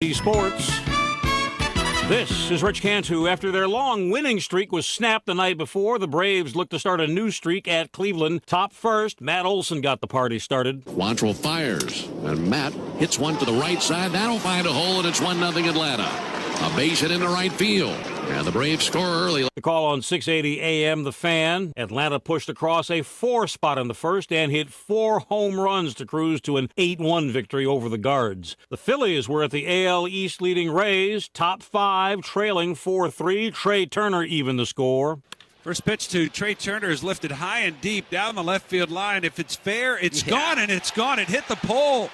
Sports. This is Rich Cantu. After their long winning streak was snapped the night before, the Braves look to start a new streak at Cleveland. Top first, Matt Olson got the party started. Quantrill fires, and Matt hits one to the right side. That'll find a hole, and it's 1-0 Atlanta. A base hit into right field, and the Braves score early. The call on 680 AM, The Fan. Atlanta pushed across a 4 spot in the first and hit 4 home runs to cruise to an 8-1 victory over the Guards. The Phillies were at the AL East leading Rays, top 5, trailing 4-3. Trey Turner evened the score. First pitch to Trey Turner is lifted high and deep down the left field line. If it's fair, it's gone, and it's gone. It hit the pole.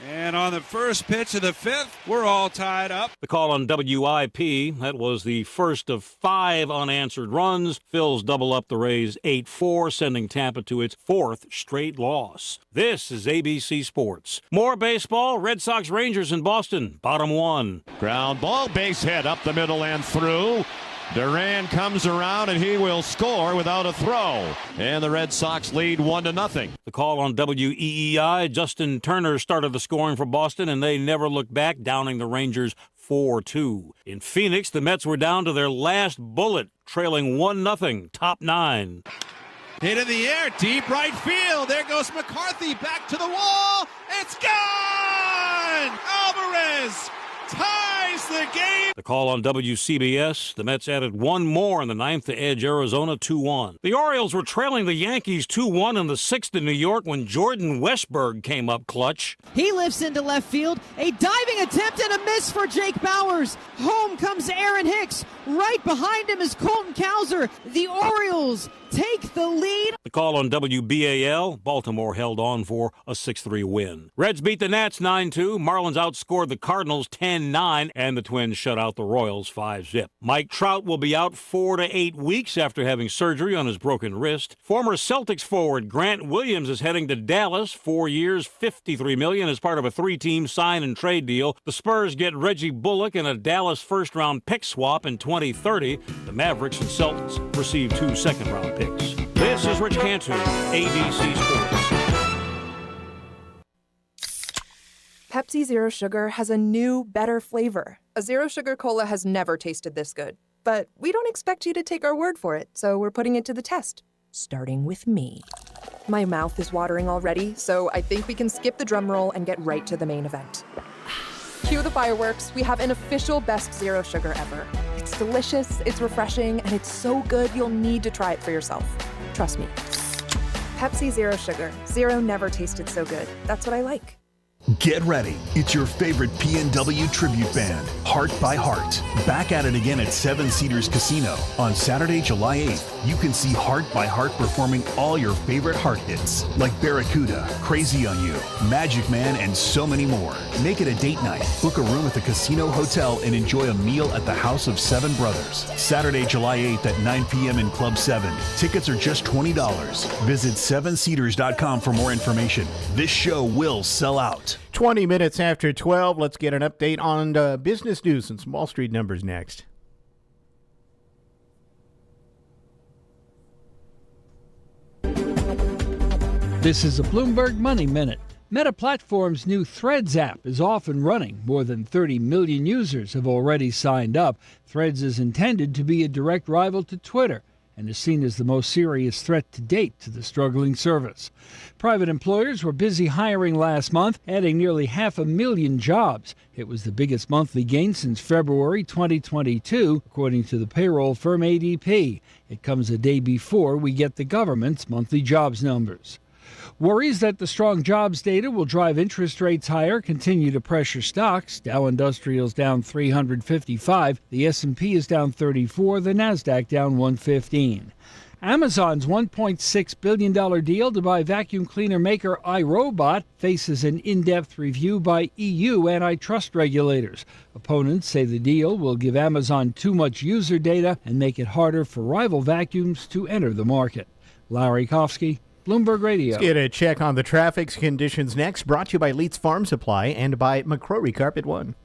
And on the first pitch of the 5th, we're all tied up. The call on WIP, that was the first of 5 unanswered runs. Phils double up the Rays 8-4, sending Tampa to its 4th straight loss. This is ABC Sports. More baseball, Red Sox Rangers in Boston, bottom 1. Ground ball, base hit up the middle and through. Duran comes around and he will score without a throw. And the Red Sox lead 1-0. The call on WEEI, Justin Turner started the scoring for Boston, and they never looked back, downing the Rangers 4-2. In Phoenix, the Mets were down to their last bullet, trailing 1-0, top 9. Hit in the air, deep right field. There goes McCarthy, back to the wall. It's gone! Alvarez ties the game. The call on WCBS, the Mets added 1 more in the 9th to edge Arizona 2-1. The Orioles were trailing the Yankees 2-1 in the 6th in New York when Jordan Westberg came up clutch. He lifts into left field. A diving attempt and a miss for Jake Bauers. Home comes Aaron Hicks. Right behind him is Colton Cowser. The Orioles take the lead. The call on WBAL, Baltimore held on for a 6-3 win. Reds beat the Nats 9-2. Marlins outscored the Cardinals 10-9, and the Twins shut out the Royals 5-0. Mike Trout will be out 4 to 8 weeks after having surgery on his broken wrist. Former Celtics forward Grant Williams is heading to Dallas, 4 years, $53 million as part of a 3-team sign and trade deal. The Spurs get Reggie Bullock and a Dallas first-round pick swap in 2030. The Mavericks and Celtics receive 2 second-round picks. This is Rich Cantu, ABC Sports. Pepsi Zero Sugar has a new, better flavor. A Zero Sugar Cola has never tasted this good. But we don't expect you to take our word for it, so we're putting it to the test. Starting with me. My mouth is watering already, so I think we can skip the drum roll and get right to the main event. Cue the fireworks. We have an official best Zero Sugar ever. It's delicious, it's refreshing, and it's so good you'll need to try it for yourself. Trust me. Pepsi Zero Sugar. Zero never tasted so good. That's what I like. Get ready. It's your favorite PNW tribute band, Heart by Heart. Back at it again at Seven Cedars Casino. On Saturday, July 8th, you can see Heart by Heart performing all your favorite Heart hits, like Barracuda, Crazy on You, Magic Man, and so many more. Make it a date night. Book a room at the Casino Hotel and enjoy a meal at the House of Seven Brothers. Saturday, July 8th at 9 p.m. in Club 7. Tickets are just $20. Visit sevencedars.com for more information. This show will sell out. 20 minutes after 12, let's get an update on business news and some Wall Street numbers next. This is a Bloomberg Money Minute. Meta Platforms' new Threads app is off and running. More than 30 million users have already signed up. Threads is intended to be a direct rival to Twitter and is seen as the most serious threat to date to the struggling service. Private employers were busy hiring last month, adding nearly 500,000 jobs. It was the biggest monthly gain since February 2022, according to the payroll firm ADP. It comes a day before we get the government's monthly jobs numbers. Worries that the strong jobs data will drive interest rates higher continue to pressure stocks. Dow Industrial's down 355, the S&P is down 34, the Nasdaq down 115. Amazon's $1.6 billion deal to buy vacuum cleaner maker iRobot faces an in-depth review by EU antitrust regulators. Opponents say the deal will give Amazon too much user data and make it harder for rival vacuums to enter the market. Larry Kofsky, Bloomberg Radio. Let's get a check on the traffic conditions next, brought to you by Leeds Farm Supply and by McCrory Carpet One.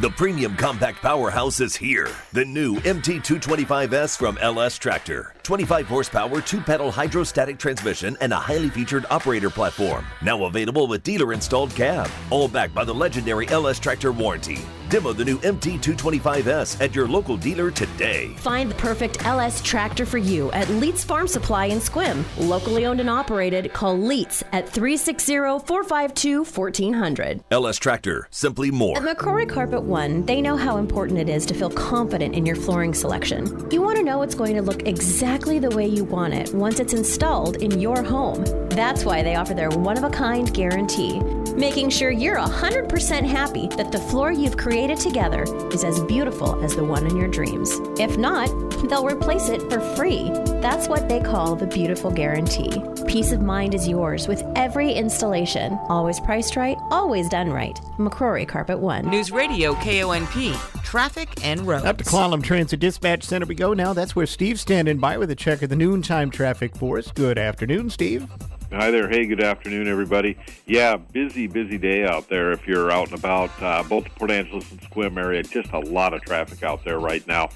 The premium compact powerhouse is here. The new MT225S from LS Tractor. 25 horsepower, 2-pedal hydrostatic transmission, and a highly featured operator platform. Now available with dealer-installed cab. All backed by the legendary LS Tractor warranty. Demo the new MT225S at your local dealer today. Find the perfect LS Tractor for you at Leets Farm Supply in Squim. Locally owned and operated. Call Leets at 360-452-1400. LS Tractor, simply more. At McCrory Carpet One, they know how important it is to feel confident in your flooring selection. You want to know it's going to look exactly the way you want it once it's installed in your home. That's why they offer their one-of-a-kind guarantee, making sure you're 100% happy that the floor you've created together is as beautiful as the one in your dreams. If not, they'll replace it for free. That's what they call the Beautiful Guarantee. Peace of mind is yours with every installation. Always priced right, always done right. McCrory Carpet One. Newsradio KONP. Traffic and roads. Up to Clallam Transit Dispatch Center we go now. That's where Steve's standing by with a check of the noontime traffic for us. Good afternoon, Steve. Hi there. Hey, good afternoon, everybody. Yeah, busy day out there if you're out and about. Both the Port Angeles and Squim area, just a lot of traffic out there right now.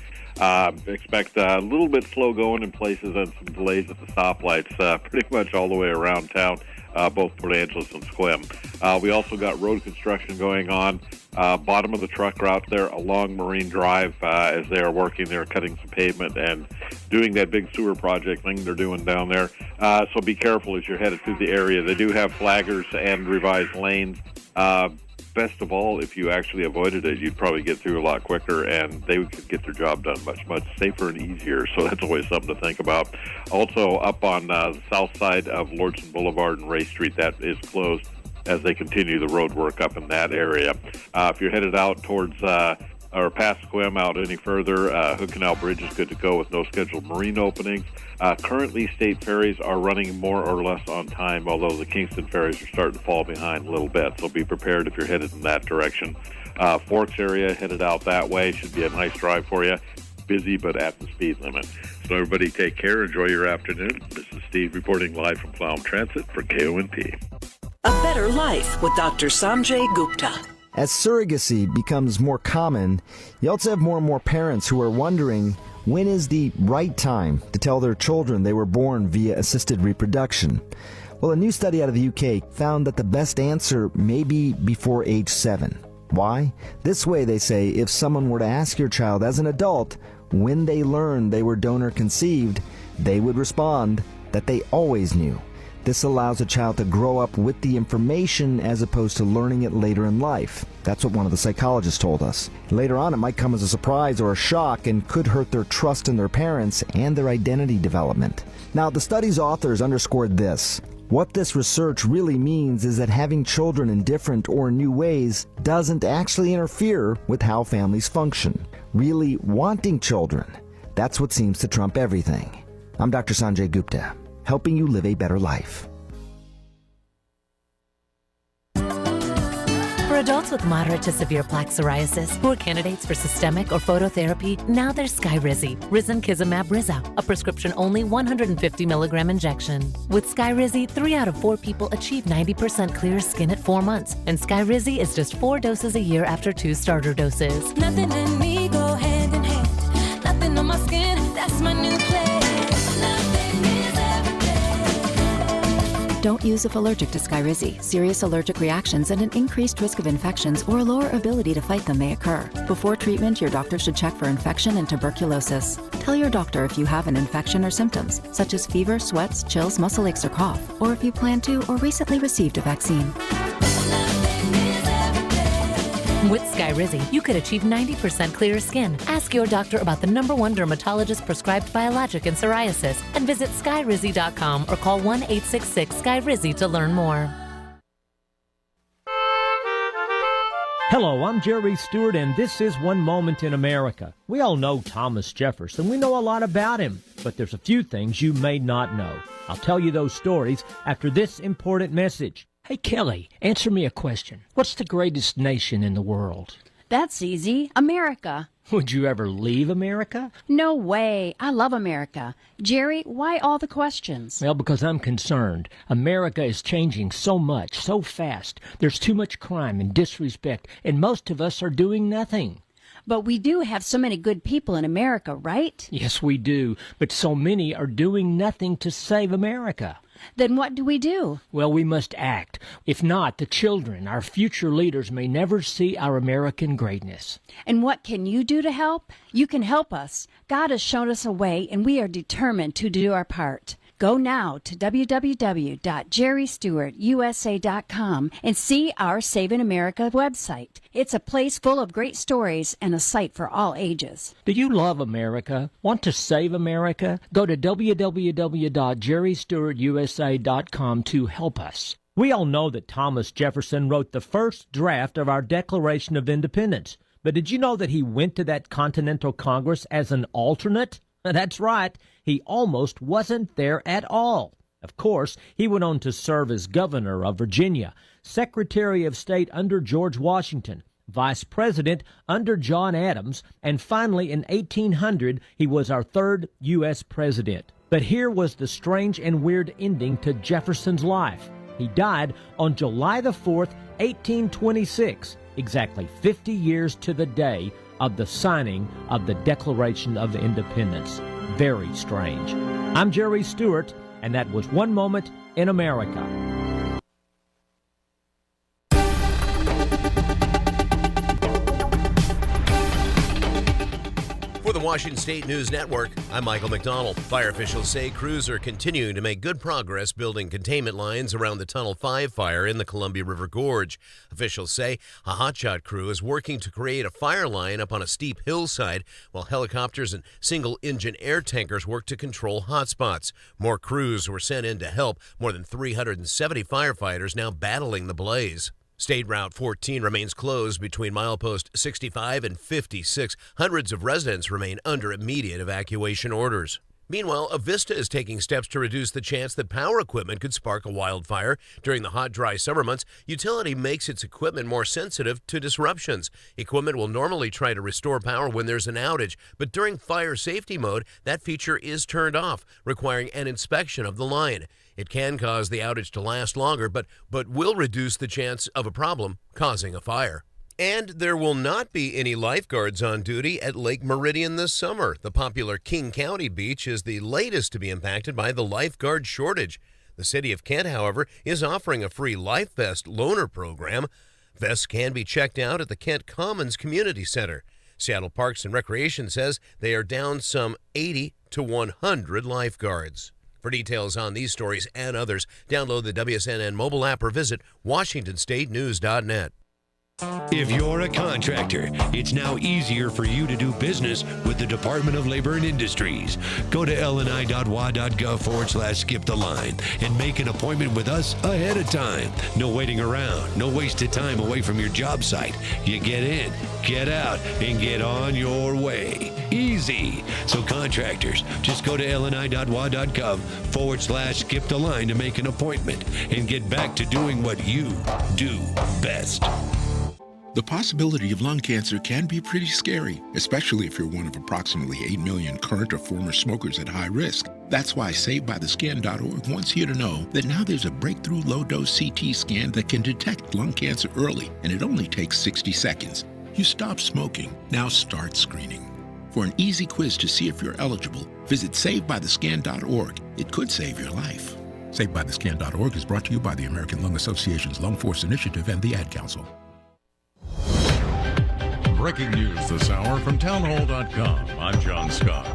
Expect a little bit slow going in places and some delays at the stoplights pretty much all the way around town, both Port Angeles and Squim. We also got road construction going on. Bottom of the truck route there along Marine Drive as they are working there, cutting some pavement and doing that big sewer project thing they're doing down there. So be careful as you're headed through the area. They do have flaggers and revised lanes. Best of all, if you actually avoided it, you'd probably get through a lot quicker, and they could get their job done much safer and easier. So that's always something to think about. Also, up on the south side of Lordson Boulevard and Ray Street, that is closed as they continue the road work up in that area. If you're headed out towards or past Squim out any further, Hood Canal Bridge is good to go with no scheduled marine openings. Currently, state ferries are running more or less on time, although the Kingston ferries are starting to fall behind a little bit, so be prepared if you're headed in that direction. Forks area, headed out that way, should be a nice drive for you. Busy, but at the speed limit. So everybody take care, enjoy your afternoon. This is Steve reporting live from Clallam Transit for KONP. A better life with Dr. Sanjay Gupta. As surrogacy becomes more common, you also have more and more parents who are wondering when is the right time to tell their children they were born via assisted reproduction. Well, a new study out of the UK found that the best answer may be before age 7. Why? This way, they say, if someone were to ask your child as an adult when they learned they were donor conceived, they would respond that they always knew. This allows a child to grow up with the information as opposed to learning it later in life. That's what one of the psychologists told us. Later on, it might come as a surprise or a shock and could hurt their trust in their parents and their identity development. Now, the study's authors underscored this. What this research really means is that having children in different or new ways doesn't actually interfere with how families function. Really wanting children, that's what seems to trump everything. I'm Dr. Sanjay Gupta, helping you live a better life. For adults with moderate to severe plaque psoriasis who are candidates for systemic or phototherapy, now there's Skyrizi, Risankizumab Riza, a prescription-only 150 milligram injection. With Skyrizi, 3 out of 4 people achieve 90% clear skin at 4 months, and Skyrizi is just 4 doses a year after 2 starter doses. Nothing in me go hand in hand. Nothing on my skin, that's my new place. Don't use if allergic to Skyrizi. Serious allergic reactions and an increased risk of infections or a lower ability to fight them may occur. Before treatment, your doctor should check for infection and tuberculosis. Tell your doctor if you have an infection or symptoms, such as fever, sweats, chills, muscle aches, or cough, or if you plan to or recently received a vaccine. With Skyrizi, you could achieve 90% clearer skin. Ask your doctor about the #1 dermatologist prescribed biologic in psoriasis and visit skyrizi.com or call 1-866-SKYRIZI to learn more. Hello, I'm Jerry Stewart, and this is One Moment in America. We all know Thomas Jefferson. We know a lot about him, but there's a few things you may not know. I'll tell you those stories after this important message. Hey, Kelly, answer me a question. What's the greatest nation in the world? That's easy. America. Would you ever leave America? No way. I love America. Jerry, why all the questions? Well, because I'm concerned. America is changing so much, so fast. There's too much crime and disrespect, and most of us are doing nothing. But we do have so many good people in America, right? Yes, we do. But so many are doing nothing to save America. Then what do we do? Well, we must act. If not, the children, our future leaders, may never see our American greatness. And what can you do to help? You can help us. God has shown us a way, and we are determined to do our part. Go now to www.jerrystewartusa.com and see our Saving America website. It's a place full of great stories and a site for all ages. Do you love America? Want to save America? Go to www.jerrystewartusa.com to help us. We all know that Thomas Jefferson wrote the first draft of our Declaration of Independence. But did you know that he went to that Continental Congress as an alternate? That's right. He almost wasn't there at all. Of course, he went on to serve as governor of Virginia, Secretary of State under George Washington, Vice President under John Adams, and finally in 1800, he was our third U.S. president. But here was the strange and weird ending to Jefferson's life. He died on July the 4th, 1826, exactly 50 years to the day of the signing of the Declaration of Independence. Very strange. I'm Jerry Stewart, and that was One Moment in America. For the Washington State News Network, I'm Michael McDonald. Fire officials say crews are continuing to make good progress building containment lines around the Tunnel 5 fire in the Columbia River Gorge. Officials say a hotshot crew is working to create a fire line up on a steep hillside, while helicopters and single-engine air tankers work to control hotspots. More crews were sent in to help, more than 370 firefighters now battling the blaze. State Route 14 remains closed between milepost 65 and 56. Hundreds of residents remain under immediate evacuation orders. Meanwhile, Avista is taking steps to reduce the chance that power equipment could spark a wildfire. During the hot, dry summer months, utility makes its equipment more sensitive to disruptions. Equipment will normally try to restore power when there's an outage, but during fire safety mode, that feature is turned off, requiring an inspection of the line. It can cause the outage to last longer, but will reduce the chance of a problem causing a fire. And there will not be any lifeguards on duty at Lake Meridian this summer. The popular King County beach is the latest to be impacted by the lifeguard shortage. The city of Kent, however, is offering a free life vest loaner program. Vests can be checked out at the Kent Commons Community Center. Seattle Parks and Recreation says they are down some 80 to 100 lifeguards. For details on these stories and others, download the WSNN mobile app or visit WashingtonStateNews.net. If you're a contractor, it's now easier for you to do business with the Department of Labor and Industries. Go to lni.wa.gov/skip the line and make an appointment with us ahead of time. No waiting around, no wasted time away from your job site. You get in, get out, and get on your way. Easy. So contractors, just go to lni.wa.gov/skip the line to make an appointment and get back to doing what you do best. The possibility of lung cancer can be pretty scary, especially if you're one of approximately 8 million current or former smokers at high risk. That's why SaveByTheScan.org wants you to know that now there's a breakthrough low-dose CT scan that can detect lung cancer early, and it only takes 60 seconds. You stop smoking, now start screening. For an easy quiz to see if you're eligible, visit SaveByTheScan.org. It could save your life. SaveByTheScan.org is brought to you by the American Lung Association's Lung Force Initiative and the Ad Council. Breaking news this hour from townhall.com. I'm John Scott.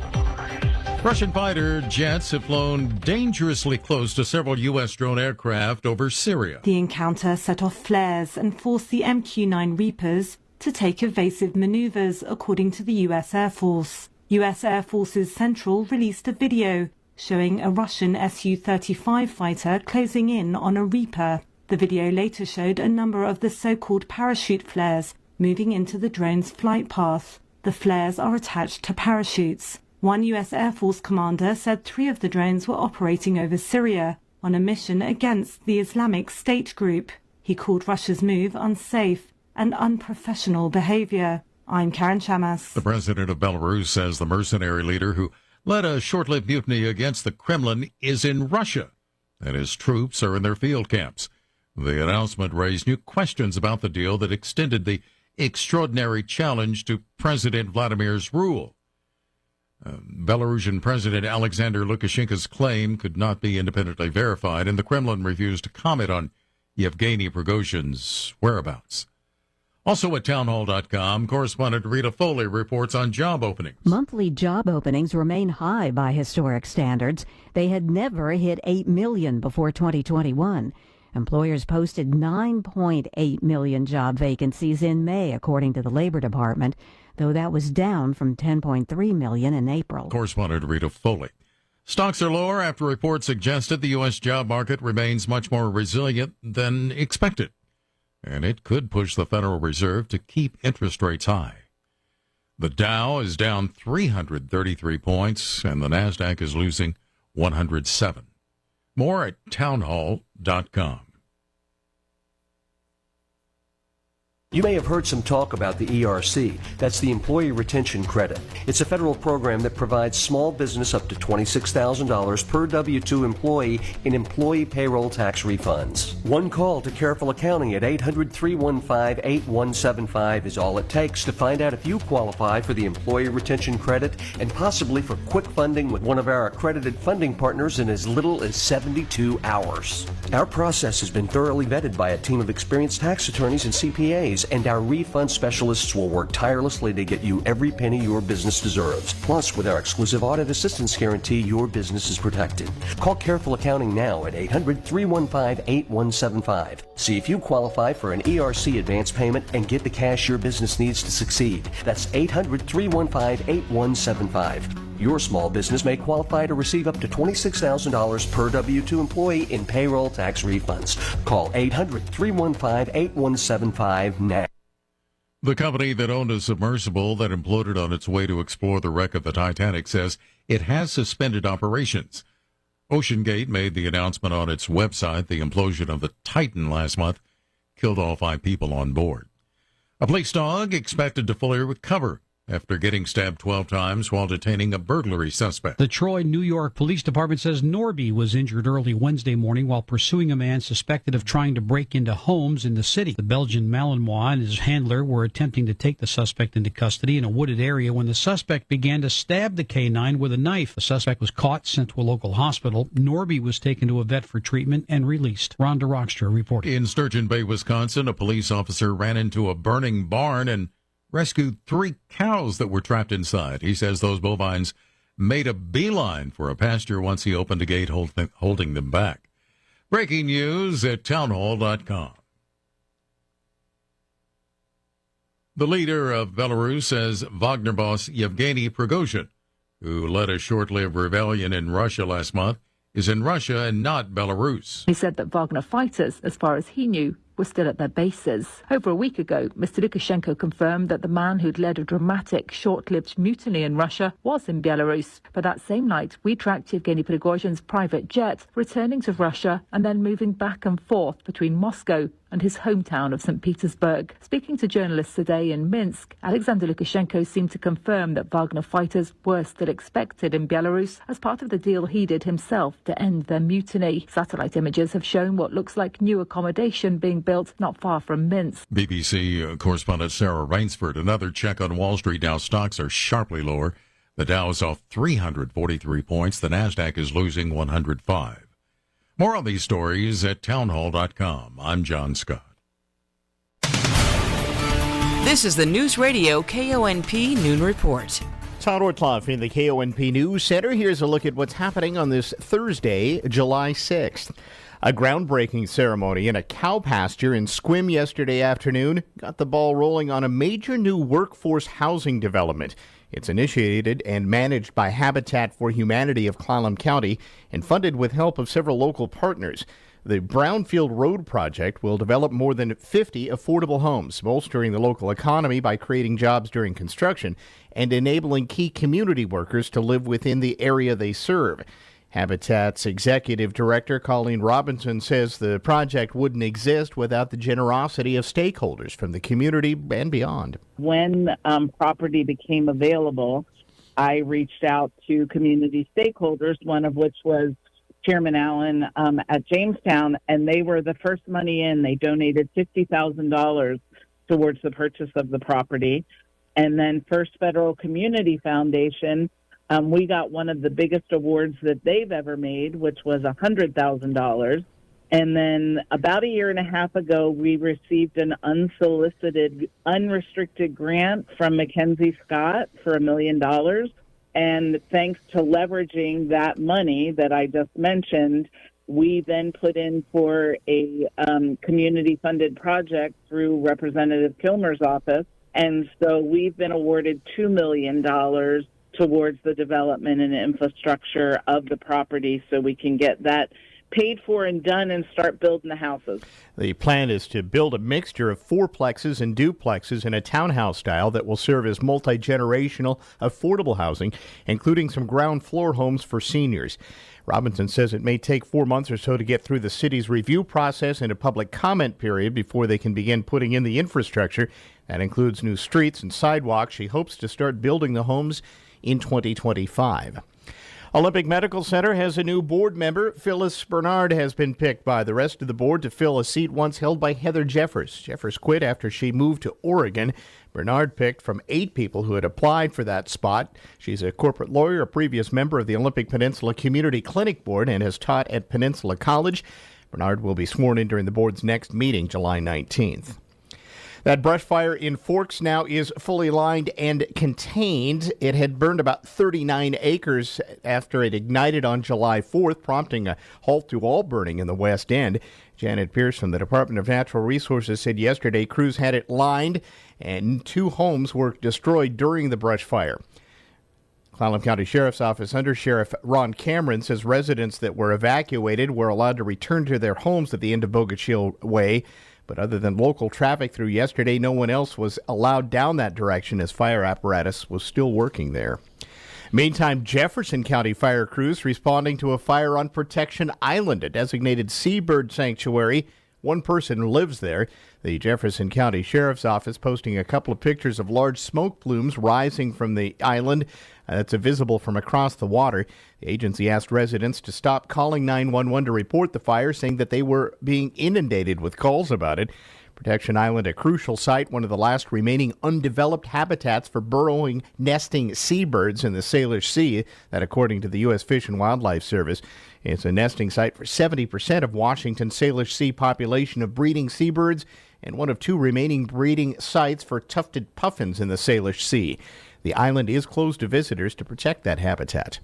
Russian fighter jets have flown dangerously close to several U.S. drone aircraft over Syria. The encounter set off flares and forced the MQ-9 Reapers to take evasive maneuvers, according to the U.S. Air Force. U.S. Air Force's Central released a video showing a Russian Su-35 fighter closing in on a Reaper. The video later showed a number of the so-called parachute flares moving into the drone's flight path. The flares are attached to parachutes. One U.S. Air Force commander said 3 of the drones were operating over Syria on a mission against the Islamic State group. He called Russia's move unsafe and unprofessional behavior. I'm Karen Chamas. The president of Belarus says the mercenary leader who led a short-lived mutiny against the Kremlin is in Russia, and his troops are in their field camps. The announcement raised new questions about the deal that extended the extraordinary challenge to President Vladimir's rule. Belarusian President Alexander Lukashenko's claim could not be independently verified, and the Kremlin refused to comment on Yevgeny Prigozhin's whereabouts. Also at townhall.com, correspondent Rita Foley reports on job openings. Monthly job openings remain high by historic standards. They had never hit 8 million before 2021. Employers posted 9.8 million job vacancies in May, according to the Labor Department, though that was down from 10.3 million in April. Correspondent Rita Foley. Stocks are lower after reports suggested the U.S. job market remains much more resilient than expected, and it could push the Federal Reserve to keep interest rates high. The Dow is down 333 points, and the Nasdaq is losing 107. More at townhall.com. You may have heard some talk about the ERC. That's the Employee Retention Credit. It's a federal program that provides small business up to $26,000 per W-2 employee in employee payroll tax refunds. One call to Careful Accounting at 800-315-8175 is all it takes to find out if you qualify for the Employee Retention Credit and possibly for quick funding with one of our accredited funding partners in as little as 72 hours. Our process has been thoroughly vetted by a team of experienced tax attorneys and CPAs, and our refund specialists will work tirelessly to get you every penny your business deserves. Plus, with our exclusive audit assistance guarantee, your business is protected. Call Careful Accounting now at 800-315-8175. See if you qualify for an ERC advance payment and get the cash your business needs to succeed. That's 800-315-8175. Your small business may qualify to receive up to $26,000 per W-2 employee in payroll tax refunds. Call 800-315-8175 now. The company that owned a submersible that imploded on its way to explore the wreck of the Titanic says it has suspended operations. OceanGate made the announcement on its website. The implosion of the Titan last month killed all 5 people on board. A police dog expected to fully recover after getting stabbed 12 times while detaining a burglary suspect. The Troy, New York Police Department says Norby was injured early Wednesday morning while pursuing a man suspected of trying to break into homes in the city. The Belgian Malinois and his handler were attempting to take the suspect into custody in a wooded area when the suspect began to stab the canine with a knife. The suspect was caught, sent to a local hospital. Norby was taken to a vet for treatment and released. Rhonda Rockstra reporting. In Sturgeon Bay, Wisconsin, a police officer ran into a burning barn and rescued 3 cows that were trapped inside. He says those bovines made a beeline for a pasture once he opened a gate holding them back. Breaking news at townhall.com. The leader of Belarus says Wagner boss Yevgeny Prigozhin, who led a short-lived rebellion in Russia last month, is in Russia and not Belarus. He said that Wagner fighters, as far as he knew, were still at their bases. Over a week ago, Mr. Lukashenko confirmed that the man who'd led a dramatic, short-lived mutiny in Russia was in Belarus. But that same night, we tracked Yevgeny Prigozhin's private jet returning to Russia and then moving back and forth between Moscow and his hometown of St. Petersburg. Speaking to journalists today in Minsk, Alexander Lukashenko seemed to confirm that Wagner fighters were still expected in Belarus as part of the deal he did himself to end their mutiny. Satellite images have shown what looks like new accommodation being built not far from Minsk. BBC correspondent Sarah Rainsford. Another check on Wall Street. Now stocks are sharply lower. The Dow is off 343 points. The Nasdaq is losing 105. More on these stories at townhall.com. I'm John Scott. This is the Newsradio KONP Noon Report. Todd Ortloff in the KONP News Center. Here's a look at what's happening on this Thursday, July 6th. A groundbreaking ceremony in a cow pasture in Sequim yesterday afternoon got the ball rolling on a major new workforce housing development. It's initiated and managed by Habitat for Humanity of Clallam County and funded with help of several local partners. The Brownfield Road project will develop more than 50 affordable homes, bolstering the local economy by creating jobs during construction and enabling key community workers to live within the area they serve. Habitat's executive director, Colleen Robinson, says the project wouldn't exist without the generosity of stakeholders from the community and beyond. When property became available, I reached out to community stakeholders, one of which was Chairman Allen at Jamestown, and they were the first money in. They donated $50,000 towards the purchase of the property. And then First Federal Community Foundation, we got one of the biggest awards that they've ever made, which was $100,000. And then about a year and a half ago, we received an unsolicited, unrestricted grant from Mackenzie Scott for $1 million. And thanks to leveraging that money that I just mentioned, we then put in for a community-funded project through Representative Kilmer's office. And so we've been awarded $2 million towards the development and infrastructure of the property so we can get that paid for and done and start building the houses. The plan is to build a mixture of fourplexes and duplexes in a townhouse style that will serve as multi-generational affordable housing, including some ground floor homes for seniors. Robinson says it may take 4 months or so to get through the city's review process and a public comment period before they can begin putting in the infrastructure. That includes new streets and sidewalks. She hopes to start building the homes in 2025. Olympic Medical Center has a new board member. Phyllis Bernard has been picked by the rest of the board to fill a seat once held by Heather Jeffers. Jeffers quit after she moved to Oregon. Bernard picked from 8 people who had applied for that spot. She's a corporate lawyer, a previous member of the Olympic Peninsula Community Clinic Board, and has taught at Peninsula College. Bernard will be sworn in during the board's next meeting, July 19th. That brush fire in Forks now is fully lined and contained. It had burned about 39 acres after it ignited on July 4th, prompting a halt to all burning in the West End. Janet Pierce from the Department of Natural Resources said yesterday crews had it lined and 2 homes were destroyed during the brush fire. Clallam County Sheriff's Office Under Sheriff Ron Cameron says residents that were evacuated were allowed to return to their homes at the end of Bogachiel Way. But other than local traffic through yesterday, no one else was allowed down that direction as fire apparatus was still working there. Meantime, Jefferson County fire crews responding to a fire on Protection Island, a designated seabird sanctuary. One person lives there. The Jefferson County Sheriff's Office posting a couple of pictures of large smoke plumes rising from the island. That's visible from across the water. The agency asked residents to stop calling 911 to report the fire, saying that they were being inundated with calls about it. Protection Island, a crucial site, one of the last remaining undeveloped habitats for burrowing, nesting seabirds in the Salish Sea. That, according to the U.S. Fish and Wildlife Service, it's a nesting site for 70% of Washington's Salish Sea population of breeding seabirds and one of 2 remaining breeding sites for tufted puffins in the Salish Sea. The island is closed to visitors to protect that habitat.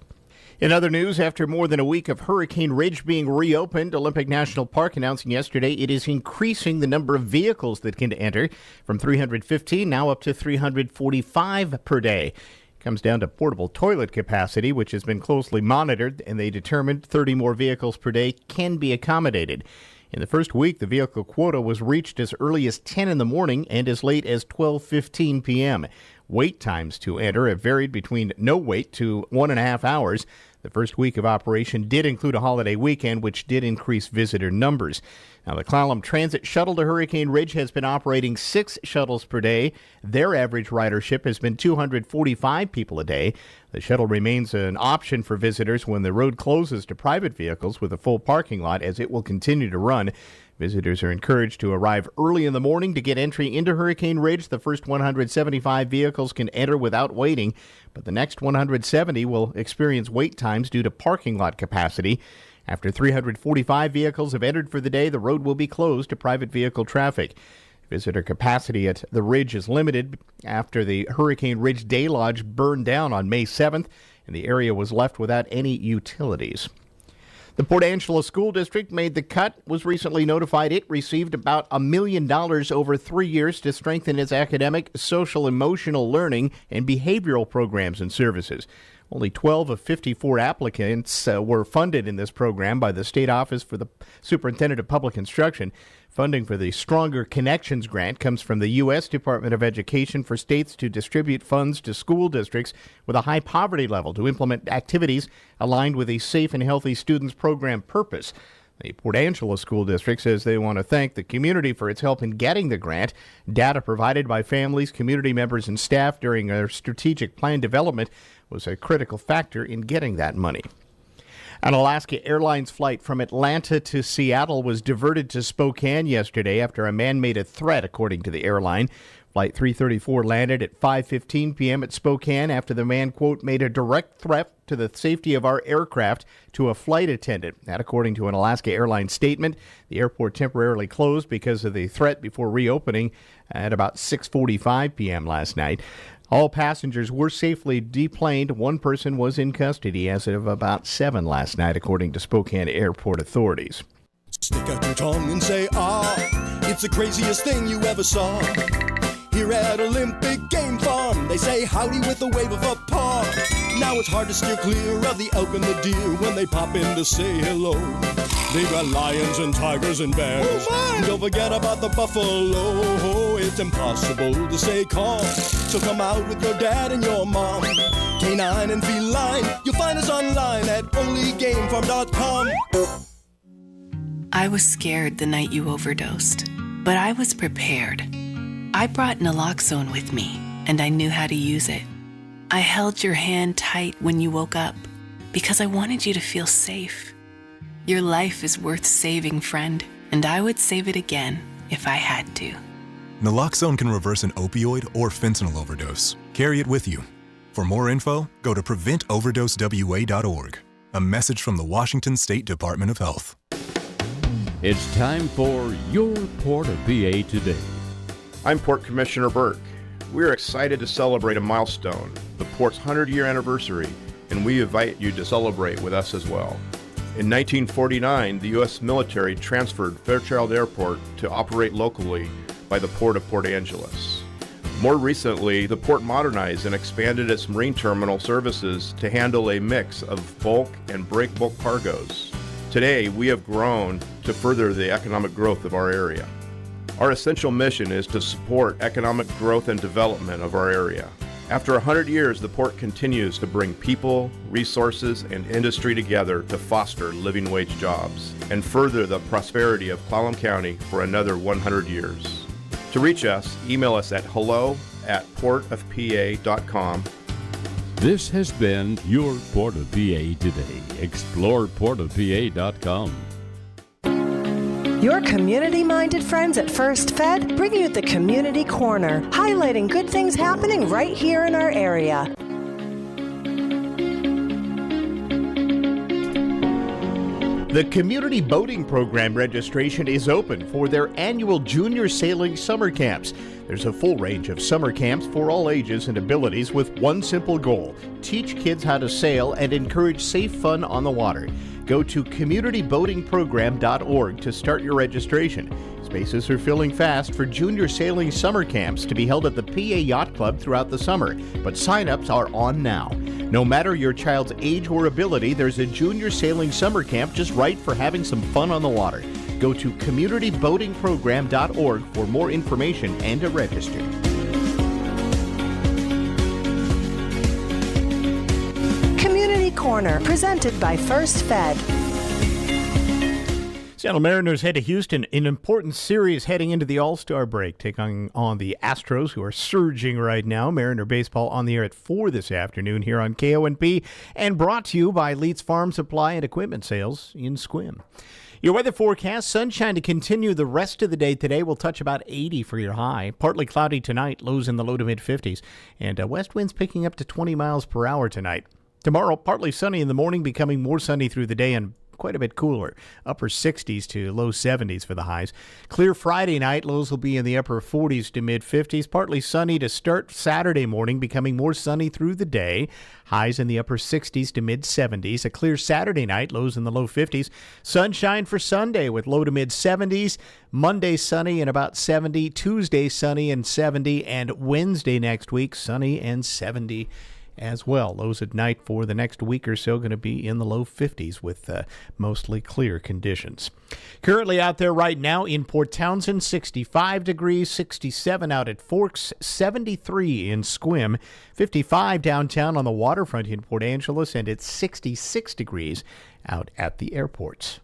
In other news, after more than a week of Hurricane Ridge being reopened, Olympic National Park announcing yesterday it is increasing the number of vehicles that can enter from 315 now up to 345 per day. It comes down to portable toilet capacity, which has been closely monitored, and they determined 30 more vehicles per day can be accommodated. In the first week, the vehicle quota was reached as early as 10 in the morning and as late as 12:15 p.m. Wait times to enter have varied between no wait to 1.5 hours. The first week of operation did include a holiday weekend, which did increase visitor numbers. Now, the Clallam Transit Shuttle to Hurricane Ridge has been operating 6 shuttles per day. Their average ridership has been 245 people a day. The shuttle remains an option for visitors when the road closes to private vehicles with a full parking lot, as it will continue to run. Visitors are encouraged to arrive early in the morning to get entry into Hurricane Ridge. The first 175 vehicles can enter without waiting, but the next 170 will experience wait times due to parking lot capacity. After 345 vehicles have entered for the day, the road will be closed to private vehicle traffic. Visitor capacity at the Ridge is limited after the Hurricane Ridge Day Lodge burned down on May 7th, and the area was left without any utilities. The Port Angela School District made the cut, was recently notified it received about $1 million over 3 years to strengthen its academic, social, emotional learning, and behavioral programs and services. Only 12 of 54 applicants were funded in this program by the State Office for the Superintendent of Public Instruction. Funding for the Stronger Connections grant comes from the U.S. Department of Education for states to distribute funds to school districts with a high poverty level to implement activities aligned with a safe and healthy students program purpose. The Port Angela School District says they want to thank the community for its help in getting the grant. Data provided by families, community members, and staff during their strategic plan development was a critical factor in getting that money. An Alaska Airlines flight from Atlanta to Seattle was diverted to Spokane yesterday after a man made a threat, according to the airline. Flight 334 landed at 5:15 p.m. at Spokane after the man, quote, made a direct threat to the safety of our aircraft to a flight attendant. That, according to an Alaska Airlines statement. The airport temporarily closed because of the threat before reopening at about 6:45 p.m. last night. All passengers were safely deplaned. One person was in custody as of about 7 last night, according to Spokane airport authorities. Stick out your tongue and say, ah, it's the craziest thing you ever saw. Here at Olympic Game Farm, they say howdy with a wave of a paw. Now it's hard to steer clear of the elk and the deer when they pop in to say hello. They've got lions and tigers and bears. Don't forget about the buffalo. It's impossible to stay calm. So come out with your dad and your mom. Canine and feline, you'll find us online at onlygamefarm.com. I was scared the night you overdosed, but I was prepared. I brought naloxone with me, and I knew how to use it. I held your hand tight when you woke up because I wanted you to feel safe. Your life is worth saving, friend, and I would save it again if I had to. Naloxone can reverse an opioid or fentanyl overdose. Carry it with you. For more info, go to preventoverdosewa.org. A message from the Washington State Department of Health. It's time for your Port of PA Today. I'm Port Commissioner Burke. We're excited to celebrate a milestone, the Port's 100-year anniversary, and we invite you to celebrate with us as well. In 1949, the U.S. military transferred Fairchild Airport to operate locally by the Port of Port Angeles. More recently, the port modernized and expanded its marine terminal services to handle a mix of bulk and break bulk cargoes. Today, we have grown to further the economic growth of our area. Our essential mission is to support economic growth and development of our area. After 100 years, the port continues to bring people, resources, and industry together to foster living wage jobs and further the prosperity of Clallam County for another 100 years. To reach us, email us at hello@portofpa.com. This has been your Port of PA Today. Explore portofpa.com. Your community-minded friends at First Fed bring you the Community Corner, highlighting good things happening right here in our area. The Community Boating Program registration is open for their annual Junior Sailing Summer Camps. There's a full range of summer camps for all ages and abilities with one simple goal: teach kids how to sail and encourage safe fun on the water. Go to communityboatingprogram.org to start your registration. Spaces are filling fast for junior sailing summer camps to be held at the PA Yacht Club throughout the summer, but sign-ups are on now. No matter your child's age or ability, there's a junior sailing summer camp just right for having some fun on the water. Go to communityboatingprogram.org for more information and to register. Community Corner, presented by First Fed. Seattle Mariners head to Houston, an important series heading into the All-Star break, taking on the Astros, who are surging right now. Mariner baseball on the air at 4 this afternoon here on KONP, and brought to you by Leeds Farm Supply and Equipment Sales in Sequim. Your weather forecast: sunshine to continue the rest of the day today. We'll touch about 80 for your high. Partly cloudy tonight, lows in the low to mid-50s, and west winds picking up to 20 miles per hour tonight. Tomorrow, partly sunny in the morning, becoming more sunny through the day and quite a bit cooler. Upper 60s to low 70s for the highs. Clear Friday night, lows will be in the upper 40s to mid-50s. Partly sunny to start Saturday morning, becoming more sunny through the day. Highs in the upper 60s to mid-70s. A clear Saturday night, lows in the low 50s. Sunshine for Sunday with low to mid-70s. Monday sunny and about 70. Tuesday sunny and 70. And Wednesday next week, sunny and 70 as well. Lows at night for the next week or so going to be in the low 50s with mostly clear conditions. Currently out there right now in Port Townsend, 65 degrees, 67 out at Forks, 73 in Sequim, 55 downtown on the waterfront in Port Angeles, and it's 66 degrees out at the airports.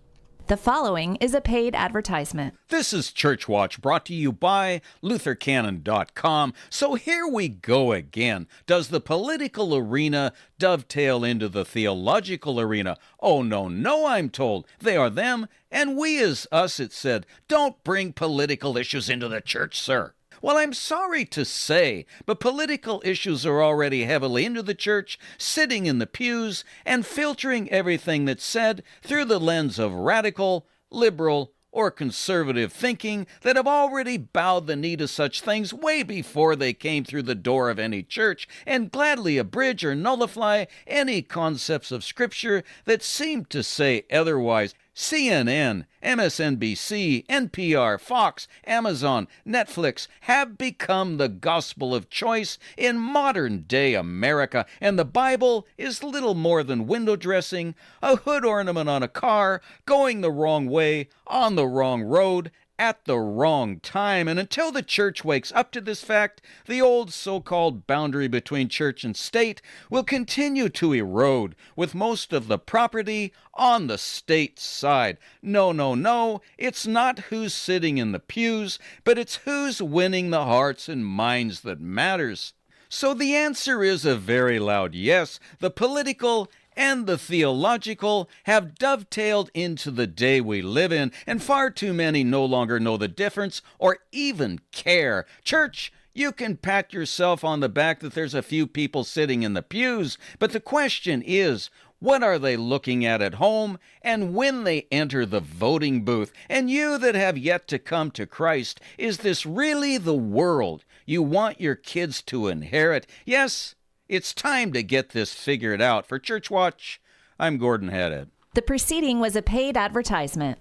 The following is a paid advertisement. This is Church Watch, brought to you by LutherCannon.com. So here we go again. Does the political arena dovetail into the theological arena? Oh, no, I'm told. They are them, and we is us, it said. Don't bring political issues into the church, sir. Well, I'm sorry to say, but political issues are already heavily into the church, sitting in the pews, and filtering everything that's said through the lens of radical, liberal, or conservative thinking that have already bowed the knee to such things way before they came through the door of any church, and gladly abridge or nullify any concepts of Scripture that seem to say otherwise. CNN, MSNBC, NPR, Fox, Amazon, Netflix have become the gospel of choice in modern-day America, and the Bible is little more than window dressing, a hood ornament on a car, going the wrong way, on the wrong road, at the wrong time. And until the church wakes up to this fact, the old so-called boundary between church and state will continue to erode, with most of the property on the state side. No, it's not who's sitting in the pews, but it's who's winning the hearts and minds that matters. So the answer is a very loud yes. The political and the theological have dovetailed into the day we live in, and far too many no longer know the difference or even care. Church, you can pat yourself on the back that there's a few people sitting in the pews, but the question is, what are they looking at home and when they enter the voting booth? And you that have yet to come to Christ, is this really the world you want your kids to inherit? Yes, it's time to get this figured out. For Church Watch, I'm Gordon Haddad. The preceding was a paid advertisement.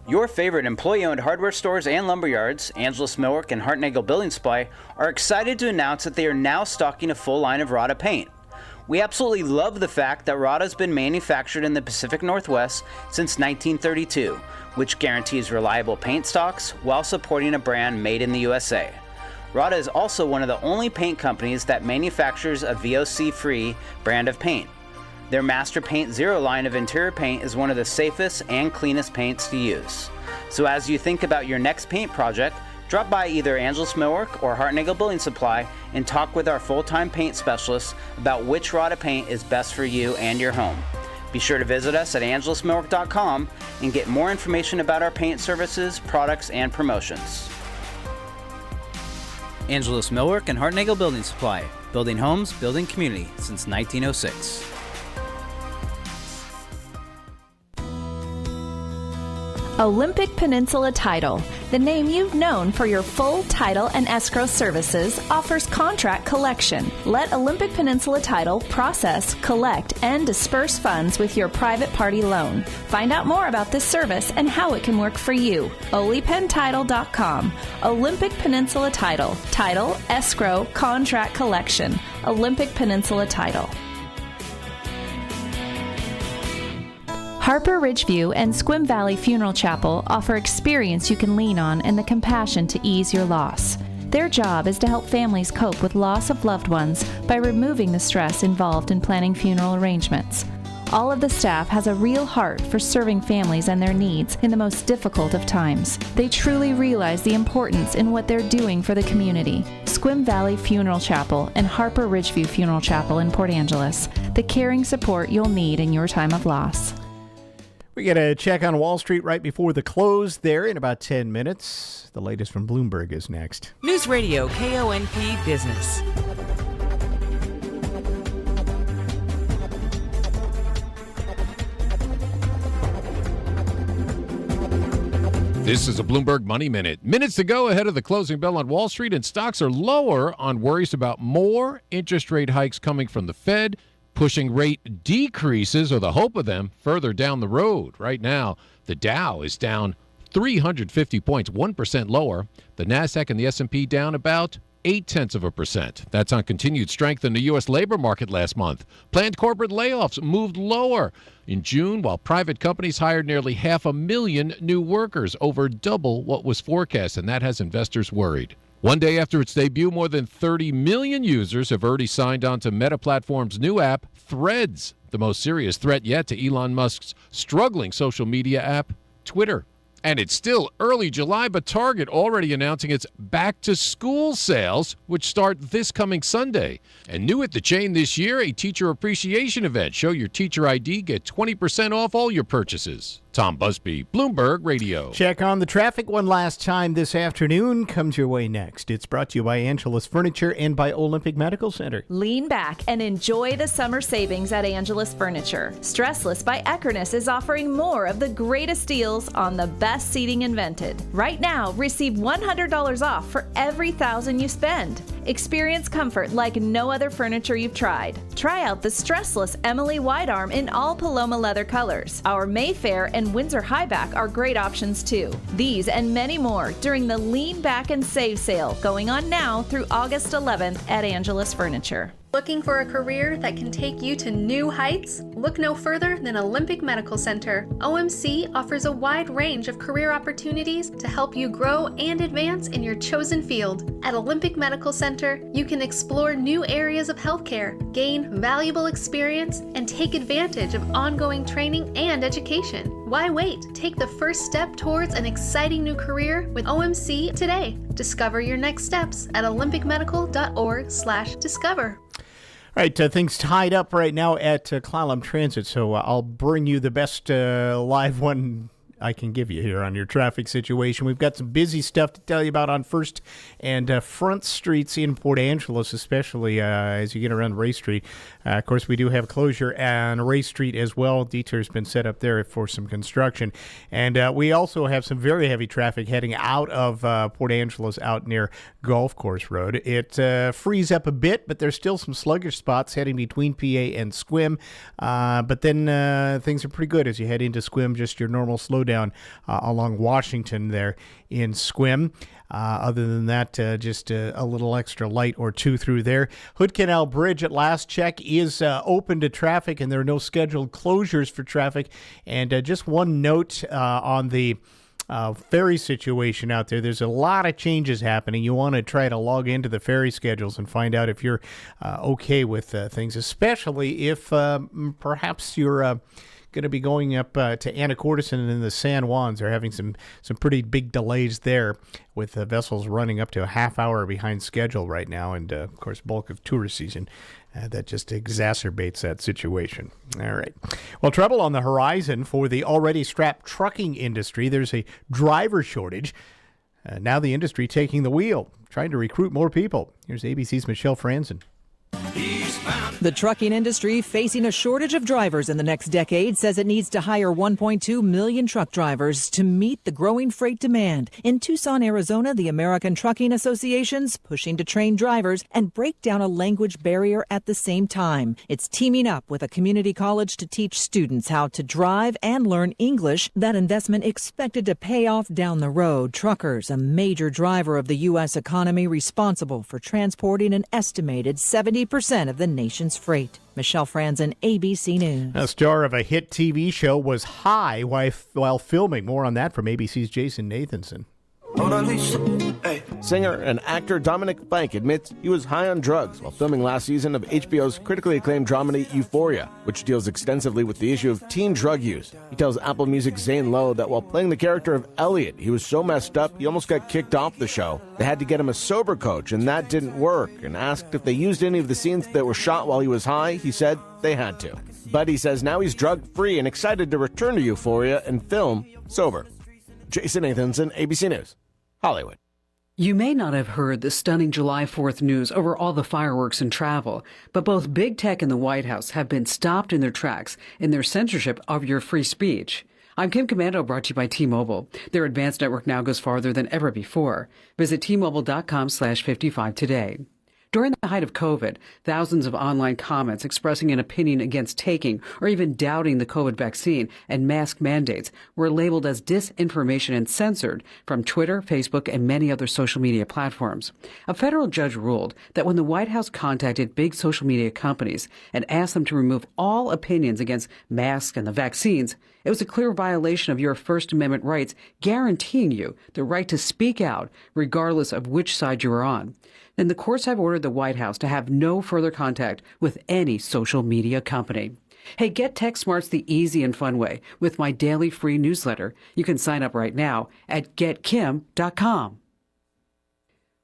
Your favorite employee-owned hardware stores and lumberyards, Angelus Millwork and Hartnagel Building Supply, are excited to announce that they are now stocking a full line of Rada paint. We absolutely love the fact that Rada has been manufactured in the Pacific Northwest since 1932, which guarantees reliable paint stocks while supporting a brand made in the USA. Rada is also one of the only paint companies that manufactures a VOC-free brand of paint. Their Master Paint Zero line of interior paint is one of the safest and cleanest paints to use. So as you think about your next paint project, drop by either Angelus Millwork or Hartnagel Building Supply and talk with our full-time paint specialists about which Rada paint is best for you and your home. Be sure to visit us at angelusmillwork.com and get more information about our paint services, products, and promotions. Angelus Millwork and Hartnagel Building Supply. Building homes, building community since 1906. Olympic Peninsula Title, the name you've known for your full title and escrow services, offers contract collection. Let Olympic Peninsula Title process, collect, and disperse funds with your private party loan. Find out more about this service and how it can work for you. OliPenTitle.com. Olympic Peninsula Title. Title, escrow, contract collection. Olympic Peninsula Title. Harper Ridgeview and Squim Valley Funeral Chapel offer experience you can lean on and the compassion to ease your loss. Their job is to help families cope with loss of loved ones by removing the stress involved in planning funeral arrangements. All of the staff has a real heart for serving families and their needs in the most difficult of times. They truly realize the importance in what they're doing for the community. Squim Valley Funeral Chapel and Harper Ridgeview Funeral Chapel in Port Angeles, the caring support you'll need in your time of loss. We get a check on Wall Street right before the close there in about 10 minutes. The latest from Bloomberg is next. Newsradio KONP Business. This is a Bloomberg Money Minute. Minutes to go ahead of the closing bell on Wall Street, and stocks are lower on worries about more interest rate hikes coming from the Fed, pushing rate decreases, or the hope of them, further down the road. Right now, the Dow is down 350 points, 1% lower. The Nasdaq and the S&P down about 0.8%. That's on continued strength in the U.S. labor market last month. Planned corporate layoffs moved lower in June, while private companies hired nearly 500,000 new workers, over double what was forecast, and that has investors worried. One day after its debut, more than 30 million users have already signed on to Meta Platform's new app, Threads, the most serious threat yet to Elon Musk's struggling social media app, Twitter. And it's still early July, but Target already announcing its back-to-school sales, which start this coming Sunday. And new at the chain this year, a teacher appreciation event. Show your teacher ID, get 20% off all your purchases. Tom Busby, Bloomberg Radio. Check on the traffic one last time this afternoon. Comes your way next. It's brought to you by Angelus Furniture and by Olympic Medical Center. Lean back and enjoy the summer savings at Angelus Furniture. Stressless by Eckernes is offering more of the greatest deals on the best seating invented. Right now, receive $100 off for every $1,000 you spend. Experience comfort like no other furniture you've tried. Try out the stressless Emily Wide Arm in all Paloma leather colors. Our Mayfair and Windsor High Back are great options too. These and many more during the Lean Back and Save sale going on now through August 11th at Angelus Furniture. Looking for a career that can take you to new heights? Look no further than Olympic Medical Center. OMC offers a wide range of career opportunities to help you grow and advance in your chosen field. At Olympic Medical Center, you can explore new areas of healthcare, gain valuable experience, and take advantage of ongoing training and education. Why wait? Take the first step towards an exciting new career with OMC today. Discover your next steps at olympicmedical.org/discover. All right, things tied up right now at Clallam Transit, so I'll bring you the best live one I can give you here on your traffic situation. We've got some busy stuff to tell you about on First and Front Streets in Port Angeles, especially as you get around Ray Street. Of course, we do have closure on Ray Street as well. Detour's been set up there for some construction. And we also have some very heavy traffic heading out of Port Angeles out near Golf Course Road. It frees up a bit, but there's still some sluggish spots heading between PA and Squim. But then things are pretty good as you head into Squim, just your normal slowdown along Washington there in Squim. Other than that, just a little extra light or two through there. Hood Canal Bridge at last check is open to traffic, and there are no scheduled closures for traffic. And just one note on the ferry situation out there. There's a lot of changes happening. You want to try to log into the ferry schedules and find out if you're okay with things, especially if perhaps you're going to be going up to Anacortes and the San Juans. They're having some pretty big delays there with vessels running up to a half hour behind schedule right now. And, of course, bulk of tourist season. That just exacerbates that situation. All right. Well, trouble on the horizon for the already strapped trucking industry. There's a driver shortage. Now the industry taking the wheel, trying to recruit more people. Here's ABC's Michelle Franzen. The trucking industry, facing a shortage of drivers in the next decade, says it needs to hire 1.2 million truck drivers to meet the growing freight demand. In Tucson, Arizona, the American Trucking Association's pushing to train drivers and break down a language barrier at the same time. It's teaming up with a community college to teach students how to drive and learn English. That investment expected to pay off down the road. Truckers, a major driver of the U.S. economy, responsible for transporting an estimated 70% of the nation's freight. Michelle Franzen, ABC News. A star of a hit TV show was high while filming. More on that from ABC's Jason Nathanson. Singer and actor Dominic Fike admits he was high on drugs while filming last season of HBO's critically acclaimed dramedy Euphoria, which deals extensively with the issue of teen drug use. He tells Apple Music's Zane Lowe that while playing the character of Elliot, he was so messed up he almost got kicked off the show. They had to get him a sober coach, and that didn't work. And asked if they used any of the scenes that were shot while he was high, he said they had to. But he says now he's drug-free and excited to return to Euphoria and film sober. Jason Nathanson, ABC News, Hollywood. You may not have heard the stunning July 4th news over all the fireworks and travel, but both big tech and the White House have been stopped in their tracks in their censorship of your free speech. I'm Kim Commando, brought to you by T-Mobile. Their advanced network now goes farther than ever before. Visit T-Mobile.com/55 today. During the height of COVID, thousands of online comments expressing an opinion against taking or even doubting the COVID vaccine and mask mandates were labeled as disinformation and censored from Twitter, Facebook, and many other social media platforms. A federal judge ruled that when the White House contacted big social media companies and asked them to remove all opinions against masks and the vaccines, it was a clear violation of your First Amendment rights, guaranteeing you the right to speak out regardless of which side you are on. And the courts have ordered the White House to have no further contact with any social media company. Hey, get TechSmarts the easy and fun way with my daily free newsletter. You can sign up right now at getkim.com.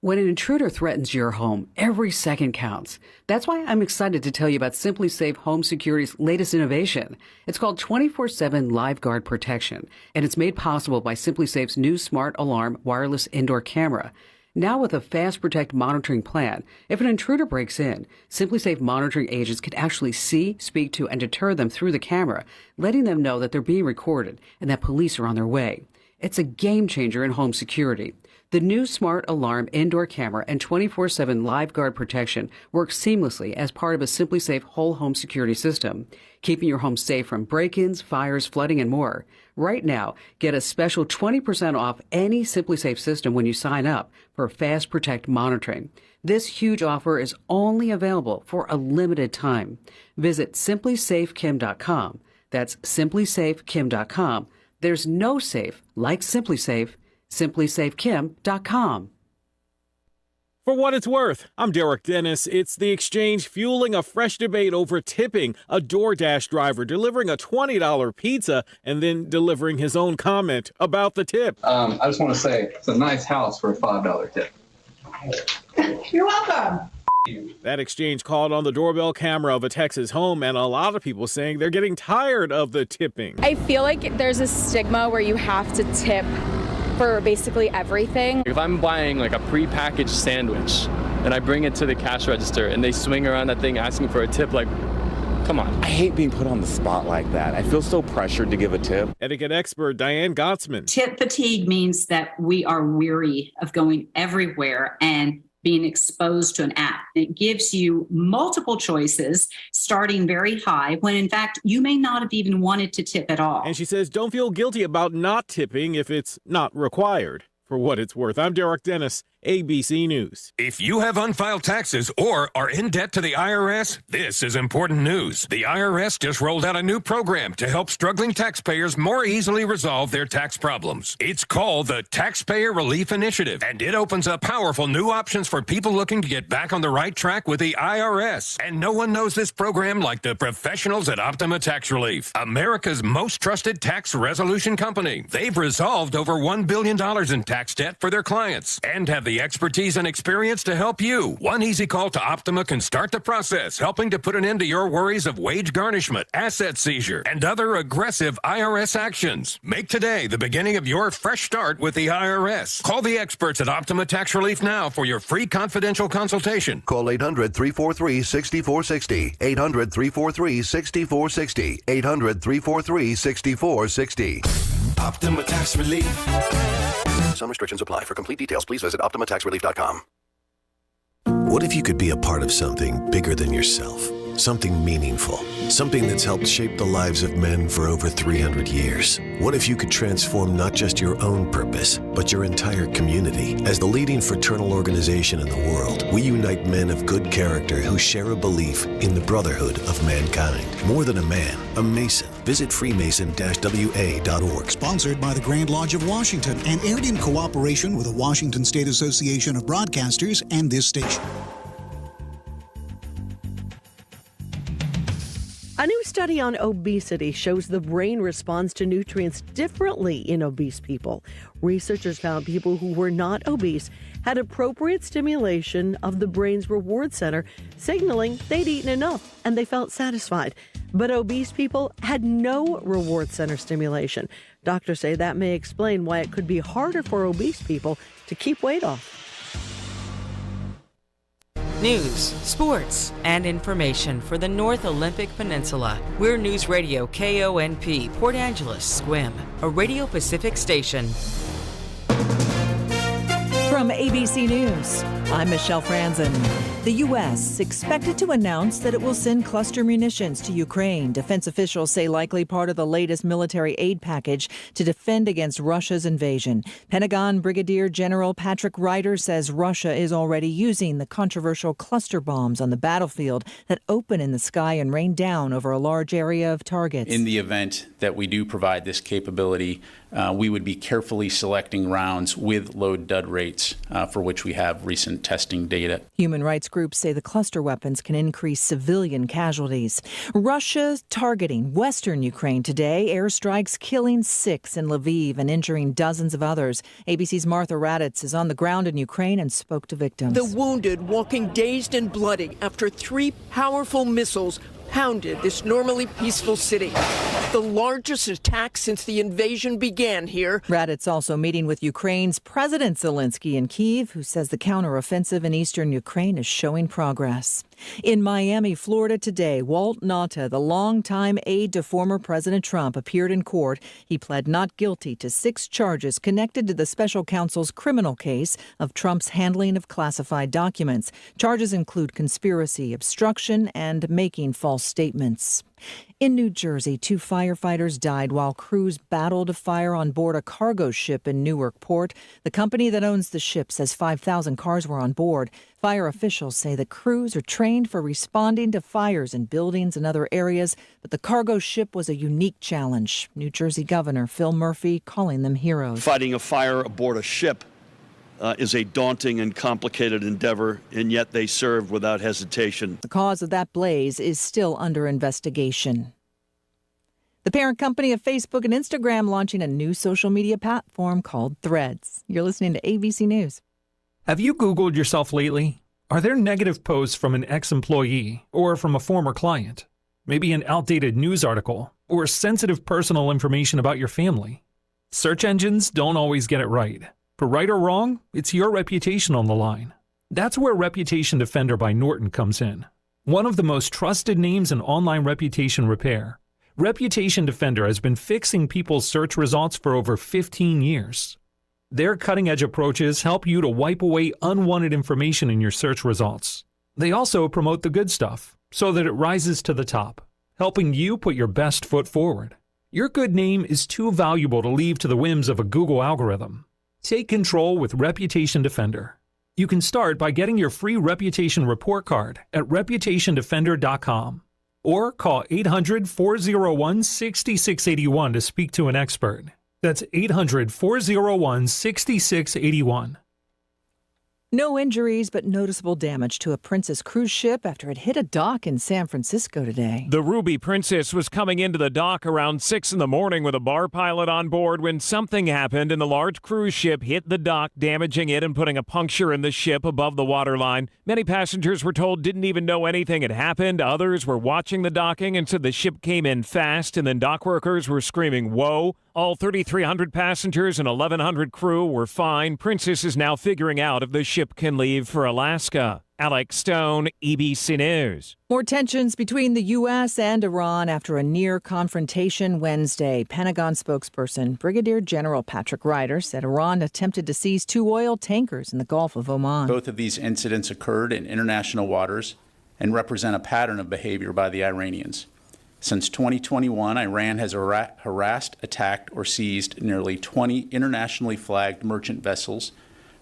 When an intruder threatens your home, every second counts. That's why I'm excited to tell you about Simply Safe Home Security's latest innovation. It's called 24/7 Live Guard Protection, and it's made possible by Simply Safe's new Smart Alarm wireless indoor camera. Now with a Fast Protect monitoring plan, if an intruder breaks in, Simply Safe monitoring agents can actually see, speak to, and deter them through the camera, letting them know that they're being recorded and that police are on their way. It's a game changer in home security. The new Smart Alarm indoor camera and 24/7 Live Guard protection work seamlessly as part of a Simply Safe whole home security system, keeping your home safe from break-ins, fires, flooding, and more. Right now, get a special 20% off any Simply Safe system when you sign up for Fast Protect monitoring. This huge offer is only available for a limited time. Visit simplysafekim.com. That's simplysafekim.com. There's no safe like Simply Safe. simplysafekim.com. For what it's worth, I'm Derek Dennis. It's The Exchange fueling a fresh debate over tipping a DoorDash driver delivering a $20 pizza and then delivering his own comment about the tip. I just want to say it's a nice house for a $5 tip. You're welcome. That exchange called on the doorbell camera of a Texas home, and a lot of people saying they're getting tired of the tipping. I feel like there's a stigma where you have to tip for basically everything. If I'm buying like a prepackaged sandwich and I bring it to the cash register and they swing around that thing asking for a tip, like, come on. I hate being put on the spot like that. I feel so pressured to give a tip. Etiquette expert Diane Gottsman. Tip fatigue means that we are weary of going everywhere and being exposed to an app. It gives you multiple choices starting very high when in fact you may not have even wanted to tip at all. And she says don't feel guilty about not tipping if it's not required. For what it's worth, I'm Derek Dennis, ABC News. If you have unfiled taxes or are in debt to the IRS, this is important news. The IRS just rolled out a new program to help struggling taxpayers more easily resolve their tax problems. It's called the Taxpayer Relief Initiative, and it opens up powerful new options for people looking to get back on the right track with the IRS. And no one knows this program like the professionals at Optima Tax Relief, America's most trusted tax resolution company. They've resolved over $1 billion in tax debt for their clients and have the expertise and experience to help you. One easy call to Optima can start the process, helping to put an end to your worries of wage garnishment, asset seizure, and other aggressive IRS actions. Make today the beginning of your fresh start with the IRS. Call the experts at Optima Tax Relief now for your free confidential consultation. Call 800-343-6460. 800-343-6460. 800-343-6460. Optima Tax Relief. Some restrictions apply. For complete details, please visit OptimaTaxRelief.com. What if you could be a part of something bigger than yourself? Something meaningful. Something that's helped shape the lives of men for over 300 years. What if you could transform not just your own purpose, but your entire community? As the leading fraternal organization in the world, we unite men of good character who share a belief in the brotherhood of mankind. More than a man, a Mason. Visit freemason-wa.org. Sponsored by the Grand Lodge of Washington and aired in cooperation with the Washington State Association of Broadcasters and this station. A new study on obesity shows the brain responds to nutrients differently in obese people. Researchers found people who were not obese had appropriate stimulation of the brain's reward center, signaling they'd eaten enough and they felt satisfied. But obese people had no reward center stimulation. Doctors say that may explain why it could be harder for obese people to keep weight off. News, sports, and information for the North Olympic Peninsula. We're News Radio KONP, Port Angeles, Squim, a Radio Pacific station. From ABC News, I'm Michelle Franzen. The U.S. expected to announce that it will send cluster munitions to Ukraine. Defense officials say likely part of the latest military aid package to defend against Russia's invasion. Pentagon Brigadier General Patrick Ryder says Russia is already using the controversial cluster bombs on the battlefield that open in the sky and rain down over a large area of targets. In the event that we do provide this capability, we would be carefully selecting rounds with low dud rates for which we have recent testing data. Human rights groups say the cluster weapons can increase civilian casualties. Russia targeting western Ukraine today. Airstrikes killing 6 in Lviv and injuring dozens of others. ABC's Martha Raddatz is on the ground in Ukraine and spoke to victims. The wounded walking dazed and bloody after 3 powerful missiles pounded this normally peaceful city. The largest attack since the invasion began here. Raddatz also meeting with Ukraine's President Zelensky in Kyiv, who says the counteroffensive in eastern Ukraine is showing progress. In Miami, Florida today, Walt Nauta, the longtime aide to former President Trump, appeared in court. He pled not guilty to 6 charges connected to the special counsel's criminal case of Trump's handling of classified documents. Charges include conspiracy, obstruction, and making false statements. In New Jersey, 2 firefighters died while crews battled a fire on board a cargo ship in Newark Port. The company that owns the ship says 5,000 cars were on board. Fire officials say the crews are trained for responding to fires in buildings and other areas, but the cargo ship was a unique challenge. New Jersey Governor Phil Murphy calling them heroes. Fighting a fire aboard a ship is a daunting and complicated endeavor, and yet they served without hesitation. The cause of that blaze is still under investigation. The parent company of Facebook and Instagram launching a new social media platform called Threads. You're listening to ABC News. Have you Googled yourself lately? Are there negative posts from an ex-employee or from a former client? Maybe an outdated news article or sensitive personal information about your family? Search engines don't always get it right. For right or wrong, it's your reputation on the line. That's where Reputation Defender by Norton comes in. One of the most trusted names in online reputation repair, Reputation Defender has been fixing people's search results for over 15 years. Their cutting-edge approaches help you to wipe away unwanted information in your search results. They also promote the good stuff so that it rises to the top, helping you put your best foot forward. Your good name is too valuable to leave to the whims of a Google algorithm. Take control with Reputation Defender. You can start by getting your free reputation report card at reputationdefender.com or call 800-401-6681 to speak to an expert. That's 800-401-6681. No injuries, but noticeable damage to a Princess cruise ship after it hit a dock in San Francisco today. The Ruby Princess was coming into the dock around 6 in the morning with a bar pilot on board when something happened and the large cruise ship hit the dock, damaging it and putting a puncture in the ship above the waterline. Many passengers were told didn't even know anything had happened. Others were watching the docking and said the ship came in fast, and then dock workers were screaming, "Whoa!" All 3,300 passengers and 1,100 crew were fine. Princess is now figuring out if the ship can leave for Alaska. Alex Stone, ABC News. More tensions between the U.S. and Iran after a near confrontation Wednesday. Pentagon spokesperson Brigadier General Patrick Ryder said Iran attempted to seize 2 oil tankers in the Gulf of Oman. Both of these incidents occurred in international waters and represent a pattern of behavior by the Iranians. Since 2021, Iran has harassed, attacked, or seized nearly 20 internationally flagged merchant vessels,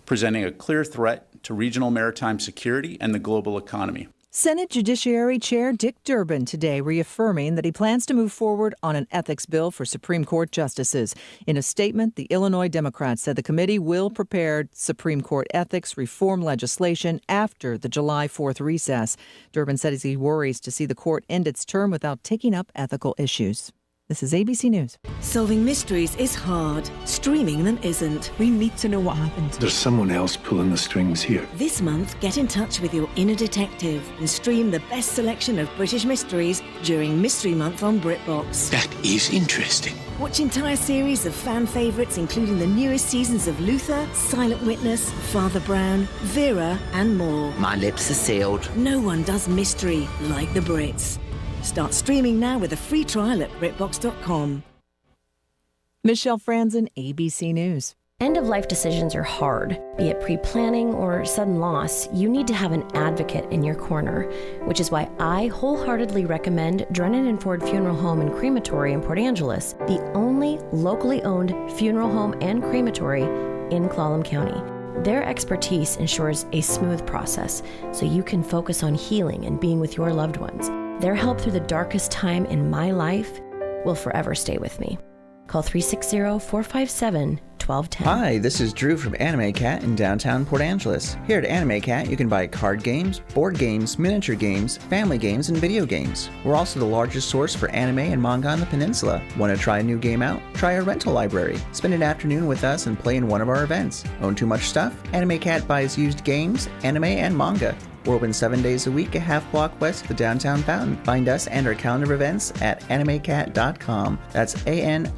presenting a clear threat to regional maritime security and the global economy. Senate Judiciary Chair Dick Durbin today reaffirming that he plans to move forward on an ethics bill for Supreme Court justices. In a statement, the Illinois Democrats said the committee will prepare Supreme Court ethics reform legislation after the July 4th recess. Durbin said he worries to see the court end its term without taking up ethical issues. This is ABC News. Solving mysteries is hard. Streaming them isn't. We need to know what happened. There's someone else pulling the strings here. This month, get in touch with your inner detective and stream the best selection of British mysteries during Mystery Month on BritBox. That is interesting. Watch entire series of fan favourites, including the newest seasons of Luther, Silent Witness, Father Brown, Vera, and more. My lips are sealed. No one does mystery like the Brits. Start streaming now with a free trial at BritBox.com. Michelle Franzen, ABC News. End-of-life decisions are hard. Be it pre-planning or sudden loss, you need to have an advocate in your corner, which is why I wholeheartedly recommend Drennan and Ford Funeral Home and Crematory in Port Angeles, the only locally owned funeral home and crematory in Clallam County. Their expertise ensures a smooth process so you can focus on healing and being with your loved ones. Their help through the darkest time in my life will forever stay with me. Call 360-457-1210. Hi, this is Drew from Anime Cat in downtown Port Angeles. Here at Anime Cat, you can buy card games, board games, miniature games, family games, and video games. We're also the largest source for anime and manga on the peninsula. Want to try a new game out? Try our rental library. Spend an afternoon with us and play in one of our events. Own too much stuff? Anime Cat buys used games, anime, and manga. We're open 7 days a week, a half block west of the downtown fountain. Find us and our calendar of events at animecat.com. That's ANIMEKAT.com.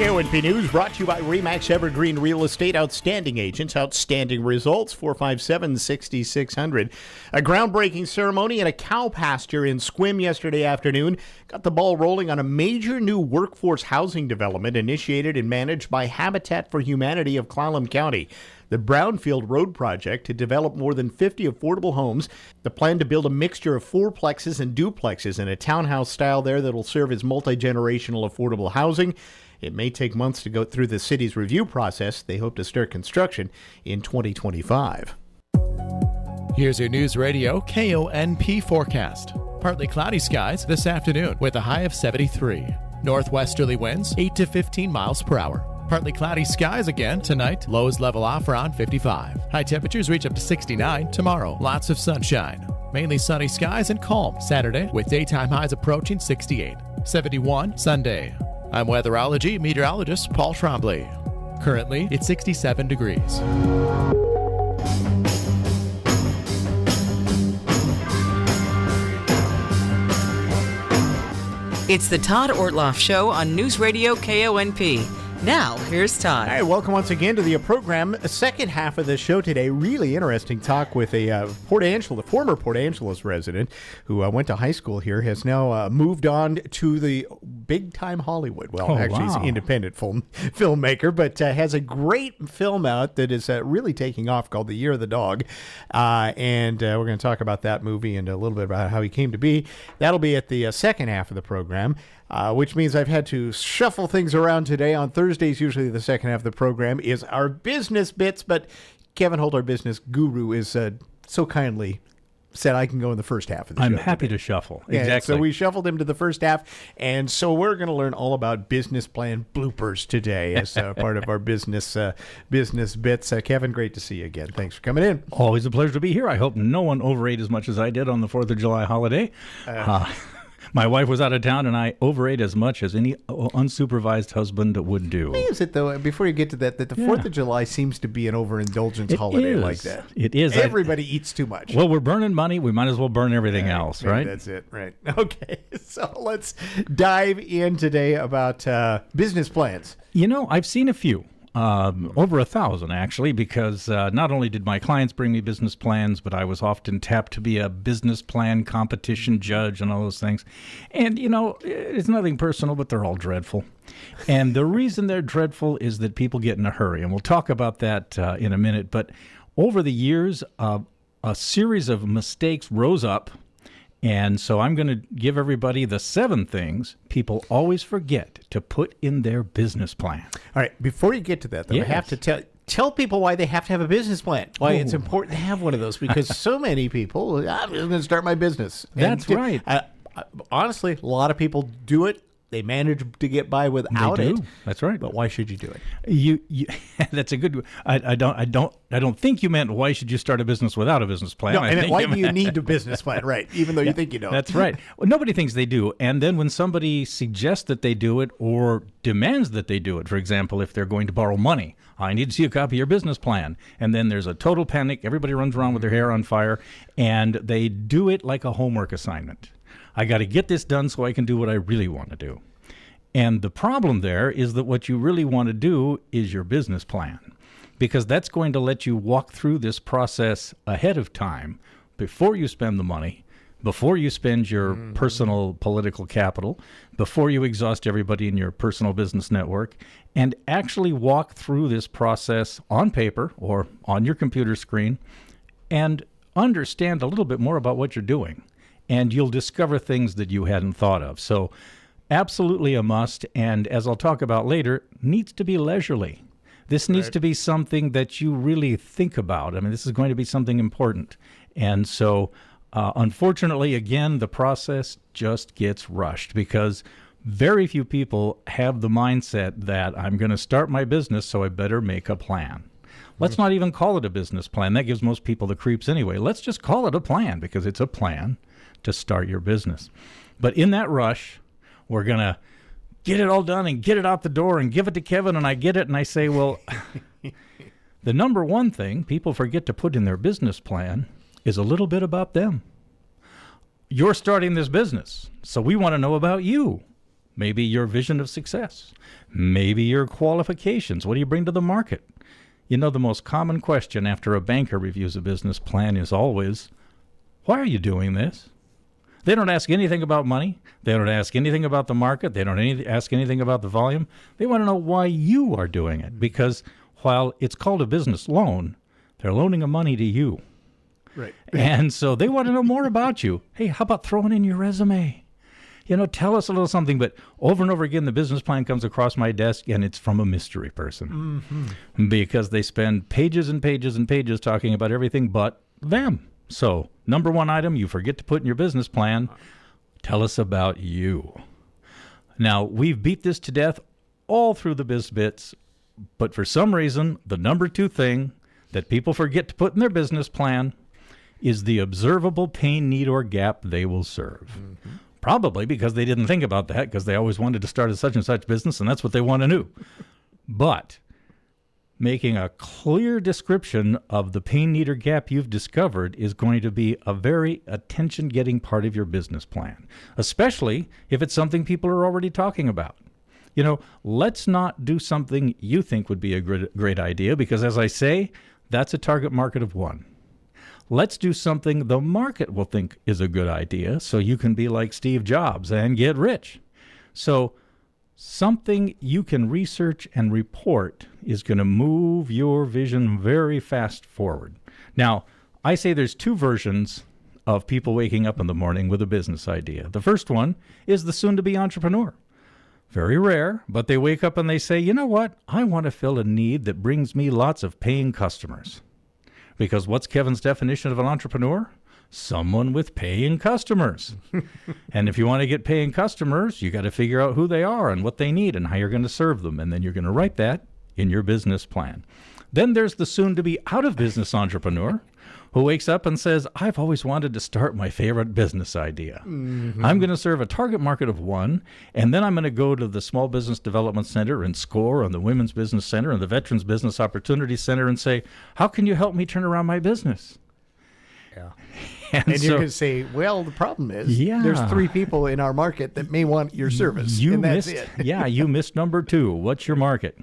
KONP News brought to you by RE/MAX Evergreen Real Estate. Outstanding agents, outstanding results. 457-6600. A groundbreaking ceremony at a cow pasture in Sequim yesterday afternoon got the ball rolling on a major new workforce housing development initiated and managed by Habitat for Humanity of Clallam County. The Brownfield Road project to develop more than 50 affordable homes. The plan to build a mixture of fourplexes and duplexes in a townhouse style there that'll serve as multi-generational affordable housing. It may take months to go through the city's review process. They hope to start construction in 2025. Here's your News Radio KONP forecast. Partly cloudy skies this afternoon with a high of 73. Northwesterly winds 8 to 15 miles per hour. Partly cloudy skies again tonight. Lows level off around 55. High temperatures reach up to 69 tomorrow. Lots of sunshine. Mainly sunny skies and calm Saturday with daytime highs approaching 68. 71 Sunday. I'm weatherology meteorologist Paul Trombley. Currently, it's 67 degrees. It's the Todd Ortloff Show on News Radio KONP. Now, here's Todd. Hey, welcome once again to the program. Second half of the show today, really interesting talk with a former Port Angeles resident who went to high school here, has now moved on to the big-time Hollywood. Well, he's an independent filmmaker, but has a great film out that is really taking off called The Year of the Dog. And we're going to talk about that movie and a little bit about how he came to be. That'll be at the second half of the program. Which means I've had to shuffle things around today. On Thursdays, usually the second half of the program is our business bits, but Kevin Holt, our business guru, is so kindly said I can go in the first half of the show. I'm happy to shuffle. Yeah, exactly. So we shuffled him to the first half, and so we're going to learn all about business plan bloopers today as part of our business bits. Kevin, great to see you again. Thanks for coming in. Always a pleasure to be here. I hope no one overate as much as I did on the 4th of July holiday. My wife was out of town, and I overate as much as any unsupervised husband would do. Why is it, though, before you get to that the 4th of July seems to be an overindulgence holiday like that? It is. Everybody eats too much. Well, we're burning money. We might as well burn everything else, right? That's it, right. Okay, so let's dive in today about business plans. You know, I've seen a few. Over 1,000, actually, because not only did my clients bring me business plans, but I was often tapped to be a business plan competition judge and all those things. And, you know, it's nothing personal, but they're all dreadful. And the reason they're dreadful is that people get in a hurry. And we'll talk about that in a minute. But over the years, a series of mistakes rose up. And so I'm going to give everybody the 7 things people always forget to put in their business plan. All right. Before you get to that, though, I have to tell people why they have to have a business plan, why it's important to have one of those, because so many people, I'm just going to start my business. That's right. Honestly, a lot of people do it. They manage to get by without it. That's right. But why should you do it? You that's a good. I don't think you meant why should you start a business without a business plan. No, I meant why do you need a business plan, right? Even though you think you don't. That's right. Well, nobody thinks they do, and then when somebody suggests that they do it or demands that they do it, for example, if they're going to borrow money, I need to see a copy of your business plan, and then there's a total panic. Everybody runs around with their hair on fire, and they do it like a homework assignment. I got to get this done so I can do what I really want to do. And the problem there is that what you really want to do is your business plan, because that's going to let you walk through this process ahead of time before you spend the money, before you spend your personal political capital, before you exhaust everybody in your personal business network, and actually walk through this process on paper or on your computer screen and understand a little bit more about what you're doing. And you'll discover things that you hadn't thought of. So absolutely a must. And as I'll talk about later, needs to be leisurely. This needs to be something that you really think about. I mean, this is going to be something important. And so, unfortunately, again, the process just gets rushed because very few people have the mindset that I'm going to start my business, so I better make a plan. Let's not even call it a business plan. That gives most people the creeps anyway. Let's just call it a plan because it's a plan to start your business. But in that rush, we're going to get it all done and get it out the door and give it to Kevin, and I get it, and I say, well, the number one thing people forget to put in their business plan is a little bit about them. You're starting this business, so we want to know about you. Maybe your vision of success. Maybe your qualifications. What do you bring to the market? You know, the most common question after a banker reviews a business plan is always, why are you doing this? They don't ask anything about money. They don't ask anything about the market. They don't ask anything about the volume. They want to know why you are doing it. Because while it's called a business loan, they're loaning the money to you. Right. And so they want to know more about you. Hey, how about throwing in your resume? You know, tell us a little something. But over and over again, the business plan comes across my desk, and it's from a mystery person. Because they spend pages and pages and pages talking about everything but them. So, number one item you forget to put in your business plan, tell us about you. Now, we've beat this to death all through the biz bits, but for some reason, the number two thing that people forget to put in their business plan is the observable pain, need, or gap they will serve. Probably because they didn't think about that because they always wanted to start a such and such business, and that's what they want to do. But making a clear description of the pain, need, or gap you've discovered is going to be a very attention-getting part of your business plan, especially if it's something people are already talking about. You know, let's not do something you think would be a great idea because, as I say, that's a target market of one. Let's do something the market will think is a good idea so you can be like Steve Jobs and get rich. So something you can research and report is going to move your vision very fast forward. Now, I say there's two versions of people waking up in the morning with a business idea. The first one is the soon-to-be entrepreneur. Very rare, but they wake up and they say, you know what? I want to fill a need that brings me lots of paying customers. Because what's Kevin's definition of an entrepreneur? Someone with paying customers. And if you want to get paying customers, you got to figure out who they are and what they need and how you're going to serve them. And then you're going to write that in your business plan. Then there's the soon-to-be out-of-business entrepreneur who wakes up and says, I've always wanted to start my favorite business idea. I'm going to serve a target market of one, and then I'm going to go to the Small Business Development Center and SCORE and the Women's Business Center and the Veterans Business Opportunity Center and say, how can you help me turn around my business? Yeah. And you're going to say, well, the problem is there's three people in our market that may want your service. And that's it. You missed number two. What's your market?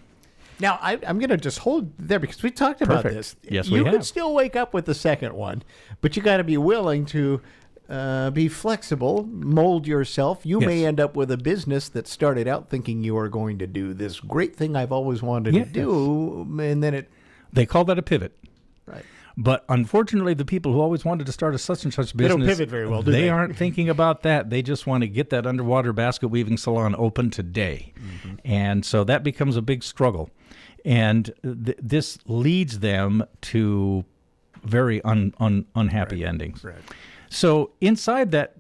Now, I'm going to just hold there because we talked about this. Yes, we have. You could still wake up with the second one, but you got to be willing to be flexible, mold yourself. You may end up with a business that started out thinking you are going to do this great thing I've always wanted to do, and then They call that a pivot. Right. But unfortunately, the people who always wanted to start a such and such business, they don't pivot very well, do they? They aren't thinking about that. They just want to get that underwater basket weaving salon open today. And so that becomes a big struggle. And this leads them to very unhappy endings. Right. So inside that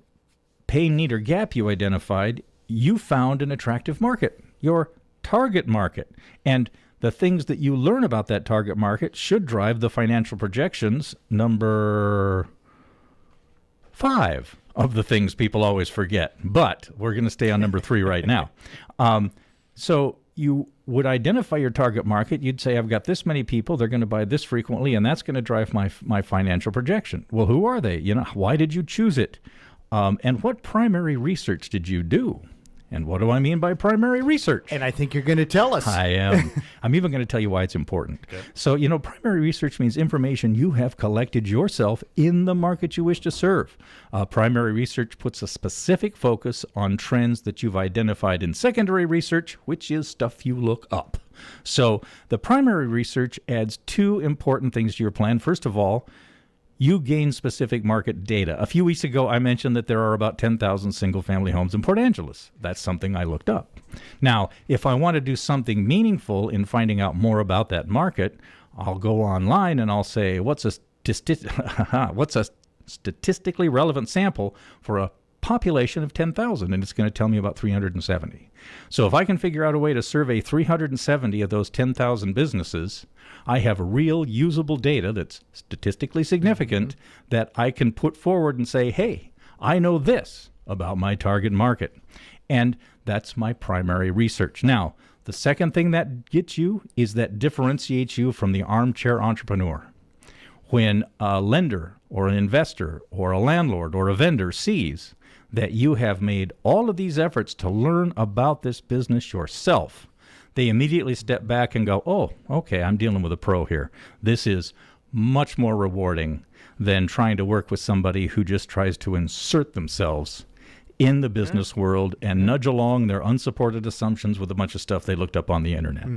pain, need, or gap you identified, you found an attractive market, your target market. And the things that you learn about that target market should drive the financial projections, number 5 of the things people always forget. But we're going to stay on number 3 right now. So you would identify your target market. You'd say, I've got this many people. They're going to buy this frequently, and that's going to drive my financial projection. Well, who are they? You know, why did you choose it? And what primary research did you do? And what do I mean by primary research? And I think you're going to tell us. I am. I'm even going to tell you why it's important. Okay. So, primary research means information you have collected yourself in the market you wish to serve. Primary research puts a specific focus on trends that you've identified in secondary research, which is stuff you look up. So the primary research adds two important things to your plan. First of all, you gain specific market data. A few weeks ago, I mentioned that there are about 10,000 single-family homes in Port Angeles. That's something I looked up. Now, if I want to do something meaningful in finding out more about that market, I'll go online and I'll say, what's a statistically relevant sample for a population of 10,000? And it's going to tell me about 370. So if I can figure out a way to survey 370 of those 10,000 businesses, I have real usable data that's statistically significant that I can put forward and say, hey, I know this about my target market. And that's my primary research. Now, the second thing that gets you is that differentiates you from the armchair entrepreneur. When a lender or an investor or a landlord or a vendor sees that you have made all of these efforts to learn about this business yourself, they immediately step back and go, oh, okay, I'm dealing with a pro here. This is much more rewarding than trying to work with somebody who just tries to insert themselves in the business world and nudge along their unsupported assumptions with a bunch of stuff they looked up on the internet.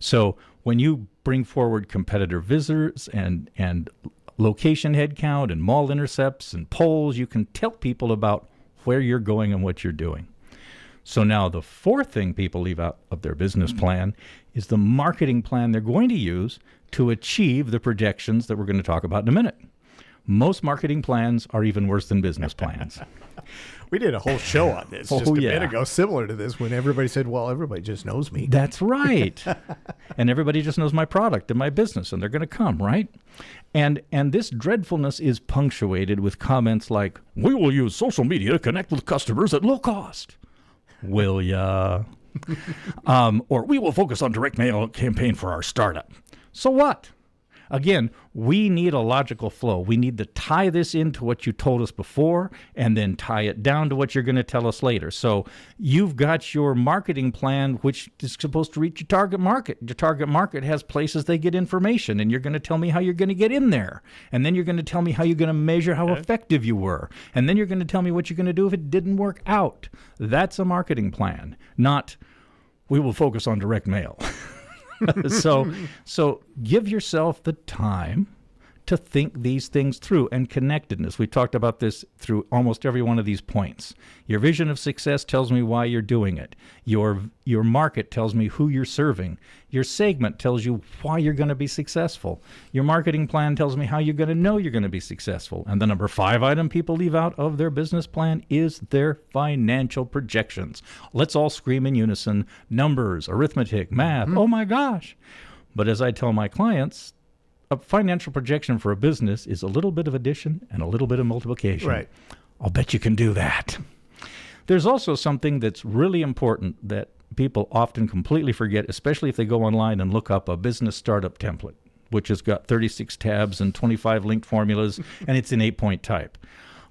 So when you bring forward competitor visitors and location headcount and mall intercepts and polls, you can tell people about where you're going and what you're doing. So now the fourth thing people leave out of their business plan is the marketing plan they're going to use to achieve the projections that we're going to talk about in a minute. Most marketing plans are even worse than business plans. We did a whole show on this just a minute ago, similar to this, when everybody said, well, everybody just knows me. That's right. And everybody just knows my product and my business, and they're going to come, right? And this dreadfulness is punctuated with comments like, we will use social media to connect with customers at low cost. Will ya? Or we will focus on direct mail campaign for our startup. So what? Again, we need a logical flow. We need to tie this into what you told us before and then tie it down to what you're going to tell us later. So you've got your marketing plan, which is supposed to reach your target market. Your target market has places they get information, and you're going to tell me how you're going to get in there. And then you're going to tell me how you're going to measure how effective you were. And then you're going to tell me what you're going to do if it didn't work out. That's a marketing plan, not we will focus on direct mail. So give yourself the time to think these things through. And connectedness, we talked about this through almost every one of these points. Your vision of success tells me why you're doing it. Your market tells me who you're serving. Your segment tells you why you're going to be successful. Your marketing plan tells me how you're going to know you're going to be successful. And the number 5 item people leave out of their business plan is their financial projections. Let's all scream in unison: numbers, arithmetic, math. Oh my gosh. But as I tell my clients, a financial projection for a business is a little bit of addition and a little bit of multiplication. Right. I'll bet you can do that. There's also something that's really important that people often completely forget, especially if they go online and look up a business startup template, which has got 36 tabs and 25 linked formulas, and it's in 8-point type.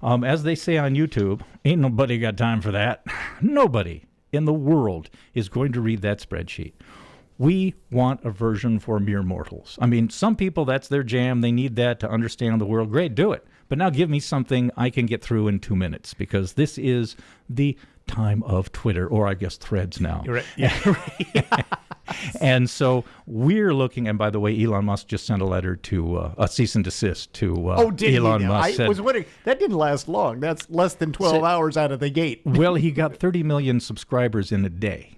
As they say on YouTube, ain't nobody got time for that. Nobody in the world is going to read that spreadsheet. We want a version for mere mortals. I mean, some people, that's their jam. They need that to understand the world. Great, do it. But now give me something I can get through in 2 minutes, because this is the time of Twitter, or I guess Threads now. You're right. Yeah. And so we're looking, and by the way, Elon Musk just sent a letter to a cease and desist to Elon Musk. I was wondering, that didn't last long. That's less than 12 hours out of the gate. Well, he got 30 million subscribers in a day.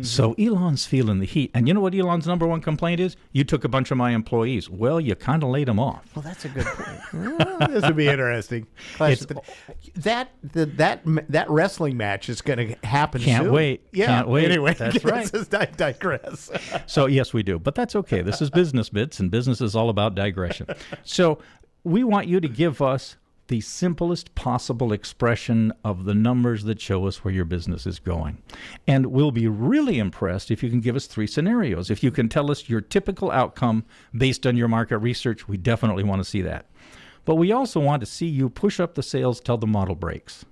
So Elon's feeling the heat. And you know what Elon's number one complaint is? You took a bunch of my employees. Well, you kind of laid them off. Well, that's a good point. This would be interesting. That wrestling match is going to happen Can't soon. wait. Yeah. Can't wait. Anyway, that's right. I digress. So, yes, we do. But that's okay. This is Business Bits, and business is all about digression. So we want you to give us the simplest possible expression of the numbers that show us where your business is going. And we'll be really impressed if you can give us 3 scenarios. If you can tell us your typical outcome based on your market research, we definitely want to see that. But we also want to see you push up the sales till the model breaks.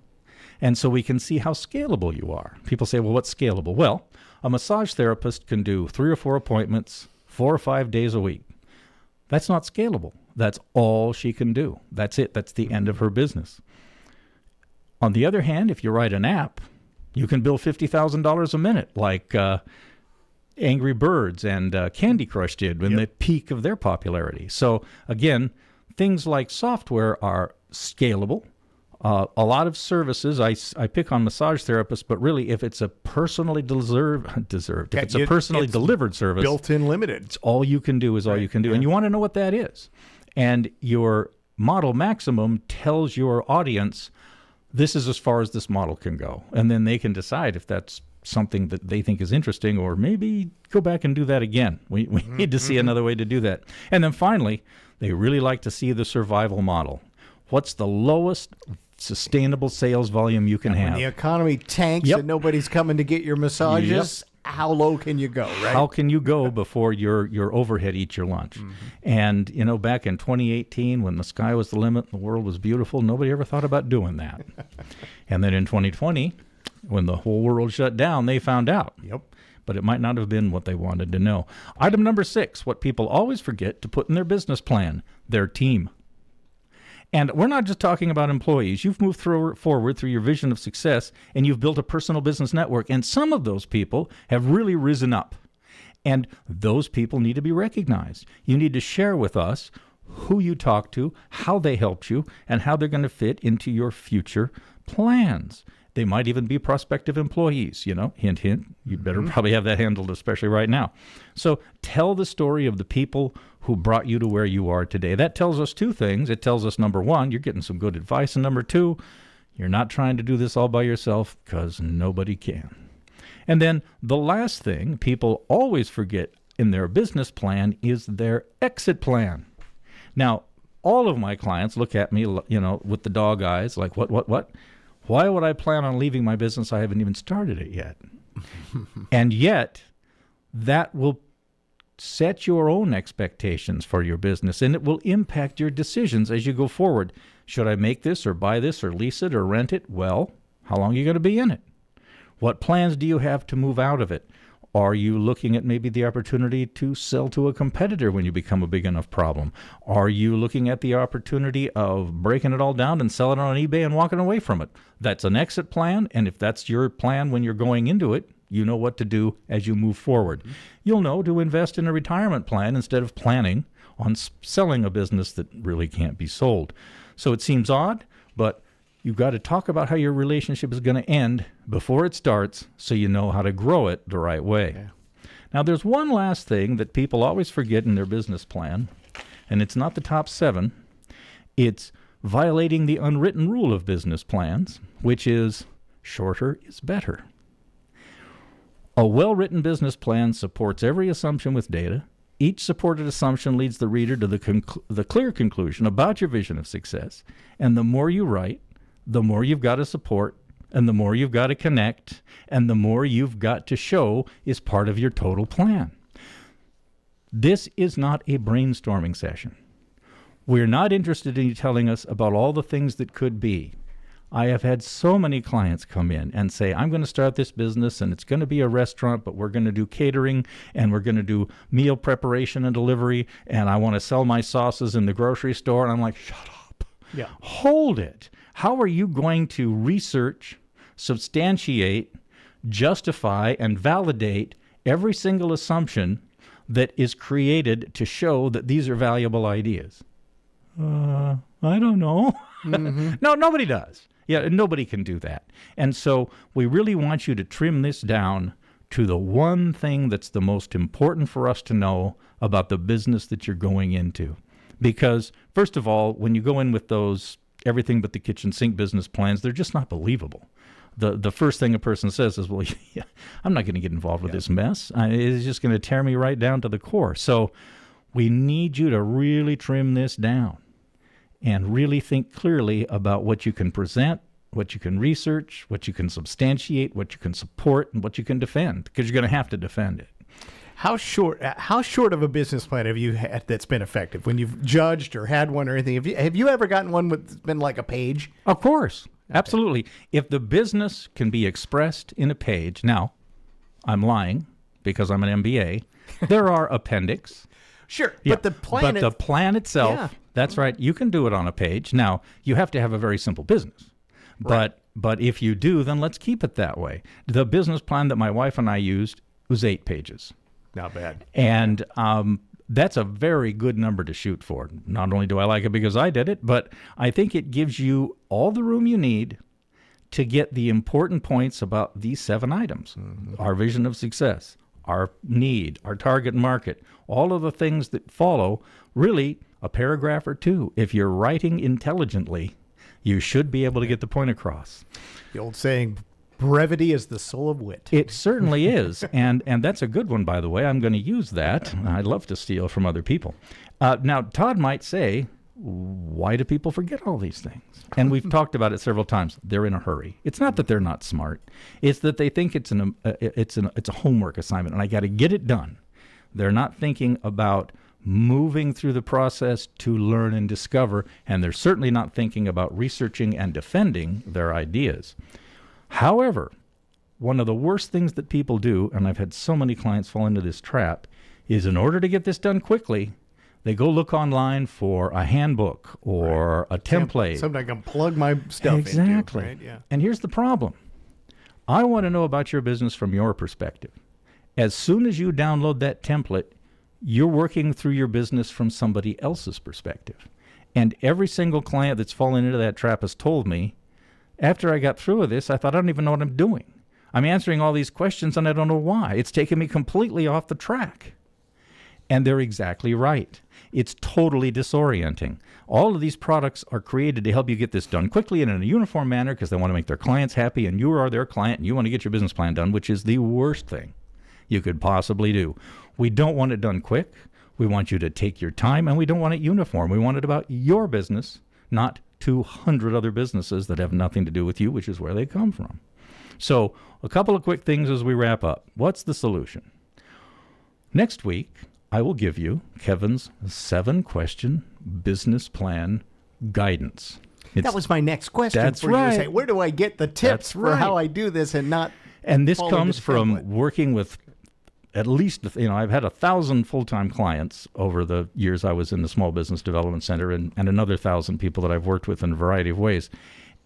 And so we can see how scalable you are. People say, well, what's scalable? Well, a massage therapist can do 3 or 4 appointments 4 or 5 days a week. That's not scalable. That's all she can do. That's it. That's the end of her business. On the other hand, if you write an app, you can bill $50,000 a minute, like Angry Birds and Candy Crush did when the peak of their popularity. So again, things like software are scalable. A lot of services, I pick on massage therapists, but really if it's a personally delivered service, built-in limited. It's all you can do is all you can do. And you want to know what that is. And your model maximum tells your audience, this is as far as this model can go. And then they can decide if that's something that they think is interesting, or maybe go back and do that again. We need to see another way to do that. And then finally, they really like to see the survival model. What's the lowest sustainable sales volume you can have? When the economy tanks and nobody's coming to get your massages, how low can you go, right? How can you go before your overhead eats your lunch? And, you know, back in 2018, when the sky was the limit and the world was beautiful, nobody ever thought about doing that. And then in 2020, when the whole world shut down, they found out. But it might not have been what they wanted to know. Item number 6, what people always forget to put in their business plan, their team. And we're not just talking about employees. You've moved forward through your vision of success, and you've built a personal business network. And some of those people have really risen up. And those people need to be recognized. You need to share with us who you talk to, how they helped you, and how they're going to fit into your future plans. They might even be prospective employees, you know, hint, hint. You'd better probably have that handled, especially right now. So tell the story of the people who brought you to where you are today. That tells us 2 things. It tells us, number 1, you're getting some good advice. And number 2, you're not trying to do this all by yourself, because nobody can. And then the last thing people always forget in their business plan is their exit plan. Now, all of my clients look at me, you know, with the dog eyes, like, what? Why would I plan on leaving my business? I haven't even started it yet. And yet, that will set your own expectations for your business, and it will impact your decisions as you go forward. Should I make this or buy this or lease it or rent it? Well, how long are you going to be in it? What plans do you have to move out of it? Are you looking at maybe the opportunity to sell to a competitor when you become a big enough problem? Are you looking at the opportunity of breaking it all down and selling it on eBay and walking away from it? That's an exit plan, and if that's your plan when you're going into it, you know what to do as you move forward. You'll know to invest in a retirement plan instead of planning on selling a business that really can't be sold. So it seems odd, but you've got to talk about how your relationship is going to end before it starts, so you know how to grow it the right way. Now, there's one last thing that people always forget in their business plan, and it's not the top 7. It's violating the unwritten rule of business plans, which is shorter is better. A well-written business plan supports every assumption with data. Each supported assumption leads the reader to the clear conclusion about your vision of success. And the more you write, the more you've got to support, and the more you've got to connect, and the more you've got to show is part of your total plan. This is not a brainstorming session. We're not interested in you telling us about all the things that could be. I have had so many clients come in and say, I'm going to start this business, and it's going to be a restaurant, but we're going to do catering, and we're going to do meal preparation and delivery, and I want to sell my sauces in the grocery store. And I'm like, shut up. Hold it. How are you going to research, substantiate, justify, and validate every single assumption that is created to show that these are valuable ideas? I don't know. No, nobody does. Yeah, nobody can do that. And so we really want you to trim this down to the one thing that's the most important for us to know about the business that you're going into. Because, first of all, when you go in with those everything but the kitchen sink business plans, they're just not believable. The first thing a person says is, well, yeah, I'm not going to get involved with this mess. It's just going to tear me right down to the core. So we need you to really trim this down and really think clearly about what you can present, what you can research, what you can substantiate, what you can support, and what you can defend, because you're going to have to defend it. How short of a business plan have you had that's been effective? When you've judged or had one or anything, have you ever gotten one that's been like a page? Of course. Absolutely. If the business can be expressed in a page, now, I'm lying because I'm an MBA. There are appendix. Sure, Yeah, but the plan... But the plan itself, Yeah. that's right, you can do it on a page. Now, you have to have a very simple business. Right. But if you do, then let's keep it that way. The business plan that my wife and I used was 8 pages. Not bad. And that's a very good number to shoot for. Not only do I like it because I did it, but I think it gives you all the room you need to get the important points about these 7 items. Our vision of success, our need, our target market, all of the things that follow, really a paragraph or 2. If you're writing intelligently, you should be able to get the point across. The old saying, brevity is the soul of wit. It certainly is, and that's a good one, by the way. I'm going to use that. I'd love to steal from other people. Now, Todd might say, why do people forget all these things? And we've talked about it several times. They're in a hurry. It's not that they're not smart. It's that they think it's a homework assignment, and I got to get it done. They're not thinking about moving through the process to learn and discover, and they're certainly not thinking about researching and defending their ideas. However, one of the worst things that people do, and I've had so many clients fall into this trap, is in order to get this done quickly, they go look online for a handbook or a template. Something I can plug my stuff Exactly. into. Right? Yeah. And here's the problem. I want to know about your business from your perspective. As soon as you download that template, you're working through your business from somebody else's perspective. And every single client that's fallen into that trap has told me, after I got through with this, I thought, I don't even know what I'm doing. I'm answering all these questions and I don't know why. It's taken me completely off the track. And they're exactly right. It's totally disorienting. All of these products are created to help you get this done quickly and in a uniform manner because they want to make their clients happy, and you are their client and you want to get your business plan done, which is the worst thing you could possibly do. We don't want it done quick. We want you to take your time, and we don't want it uniform. We want it about your business, not 200 other businesses that have nothing to do with you, which is where they come from. So a couple of quick things as we wrap up. What's the solution? Next week, I will give you Kevin's 7-question business plan guidance. That was my next question. That's for right. You to say, where do I get the tips for how I do this and not? And this fall into comes the from template? working with at least, I've had 1,000 full-time clients over the years I was in the Small Business Development Center, and another 1,000 people that I've worked with in a variety of ways.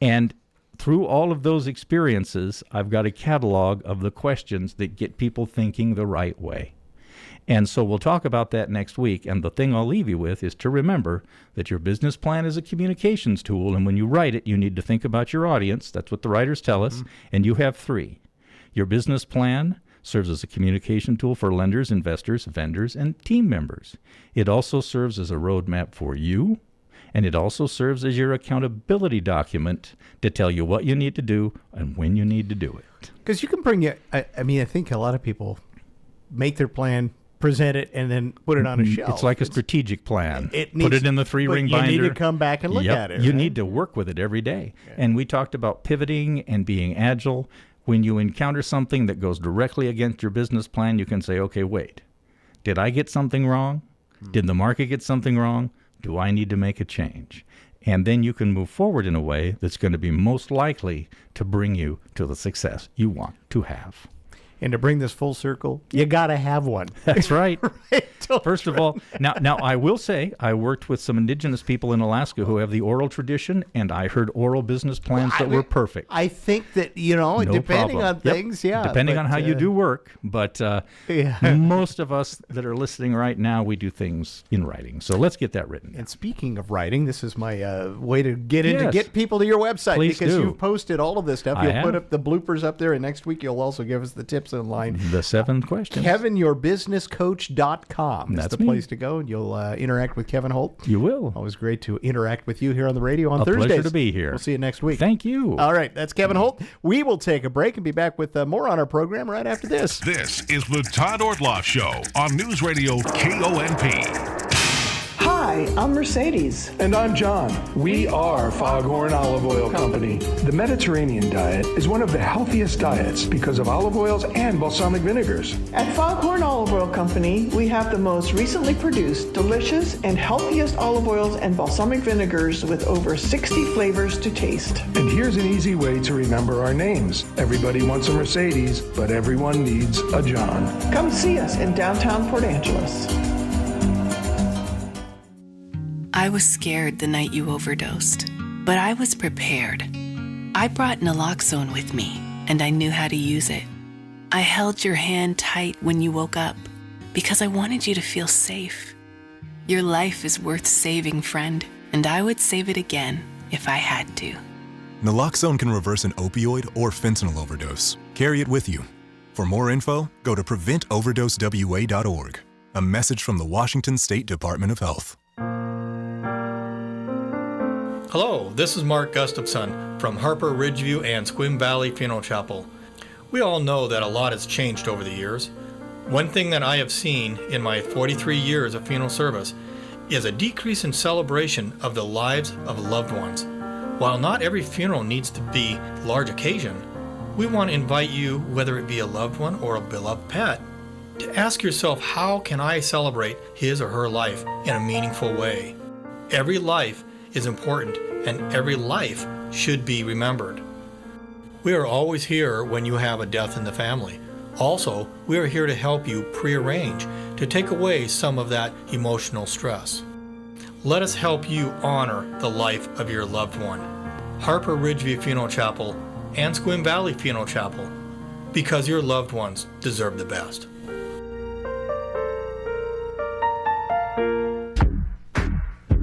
And through all of those experiences, I've got a catalog of the questions that get people thinking the right way. And so we'll talk about that next week. And the thing I'll leave you with is to remember that your business plan is a communications tool. And when you write it, you need to think about your audience. That's what the writers tell us. And you have 3. Your business plan serves as a communication tool for lenders, investors, vendors, and team members. It also serves as a roadmap for you. And it also serves as your accountability document to tell you what you need to do and when you need to do it. Because you can bring it. I think a lot of people make their plan, present it, and then put it on a shelf. It's like a strategic plan. It Put it in the 3-ring binder. You need to come back and look at it. You right? need to work with it every day. Yeah. And we talked about pivoting and being agile. When you encounter something that goes directly against your business plan, you can say, okay, wait, did I get something wrong? Did the market get something wrong? Do I need to make a change? And then you can move forward in a way that's going to be most likely to bring you to the success you want to have. And to bring this full circle, you got to have one. That's right. First of all, now I will say I worked with some indigenous people in Alaska who have the oral tradition, and I heard oral business plans that were perfect. I think that, depending on things, depending on how you do work. But most of us that are listening right now, we do things in writing. So let's get that written down. And speaking of writing, this is my way to get people to your website. Please because do. You've posted all of this stuff. You'll put up the bloopers up there, and next week you'll also give us the tips online. The 7 questions. KevinYourBusinessCoach.com. That's the place to go, and you'll interact with Kevin Holt. You will. Always great to interact with you here on the radio on A Thursdays. pleasure to be here. We'll see you next week. Thank you. All right, that's Kevin Holt. We will take a break and be back with more on our program right after this. This is the Todd Ortloff Show on News Radio KONP. Hi, Hi, I'm Mercedes. And I'm John. We are Foghorn Olive Oil Company. The Mediterranean diet is one of the healthiest diets because of olive oils and balsamic vinegars. At Foghorn Olive Oil Company, we have the most recently produced, delicious, and healthiest olive oils and balsamic vinegars with over 60 flavors to taste. And here's an easy way to remember our names. Everybody wants a Mercedes, but everyone needs a John. Come see us in downtown Port Angeles. I was scared the night you overdosed, but I was prepared. I brought naloxone with me, and I knew how to use it. I held your hand tight when you woke up because I wanted you to feel safe. Your life is worth saving, friend, and I would save it again if I had to. Naloxone can reverse an opioid or fentanyl overdose. Carry it with you. For more info, go to preventoverdoseva.org. A message from the Washington State Department of Health. Hello, this is Mark Gustafson from Harper Ridgeview and Squim Valley Funeral Chapel. We all know that a lot has changed over the years. One thing that I have seen in my 43 years of funeral service is a decrease in celebration of the lives of loved ones. While not every funeral needs to be a large occasion, we want to invite you, whether it be a loved one or a beloved pet, to ask yourself, how can I celebrate his or her life in a meaningful way? Every life is important, and every life should be remembered. We are always here when you have a death in the family. Also, we are here to help you prearrange to take away some of that emotional stress. Let us help you honor the life of your loved one. Harper Ridgeview Funeral Chapel and Squim Valley Funeral Chapel, because your loved ones deserve the best.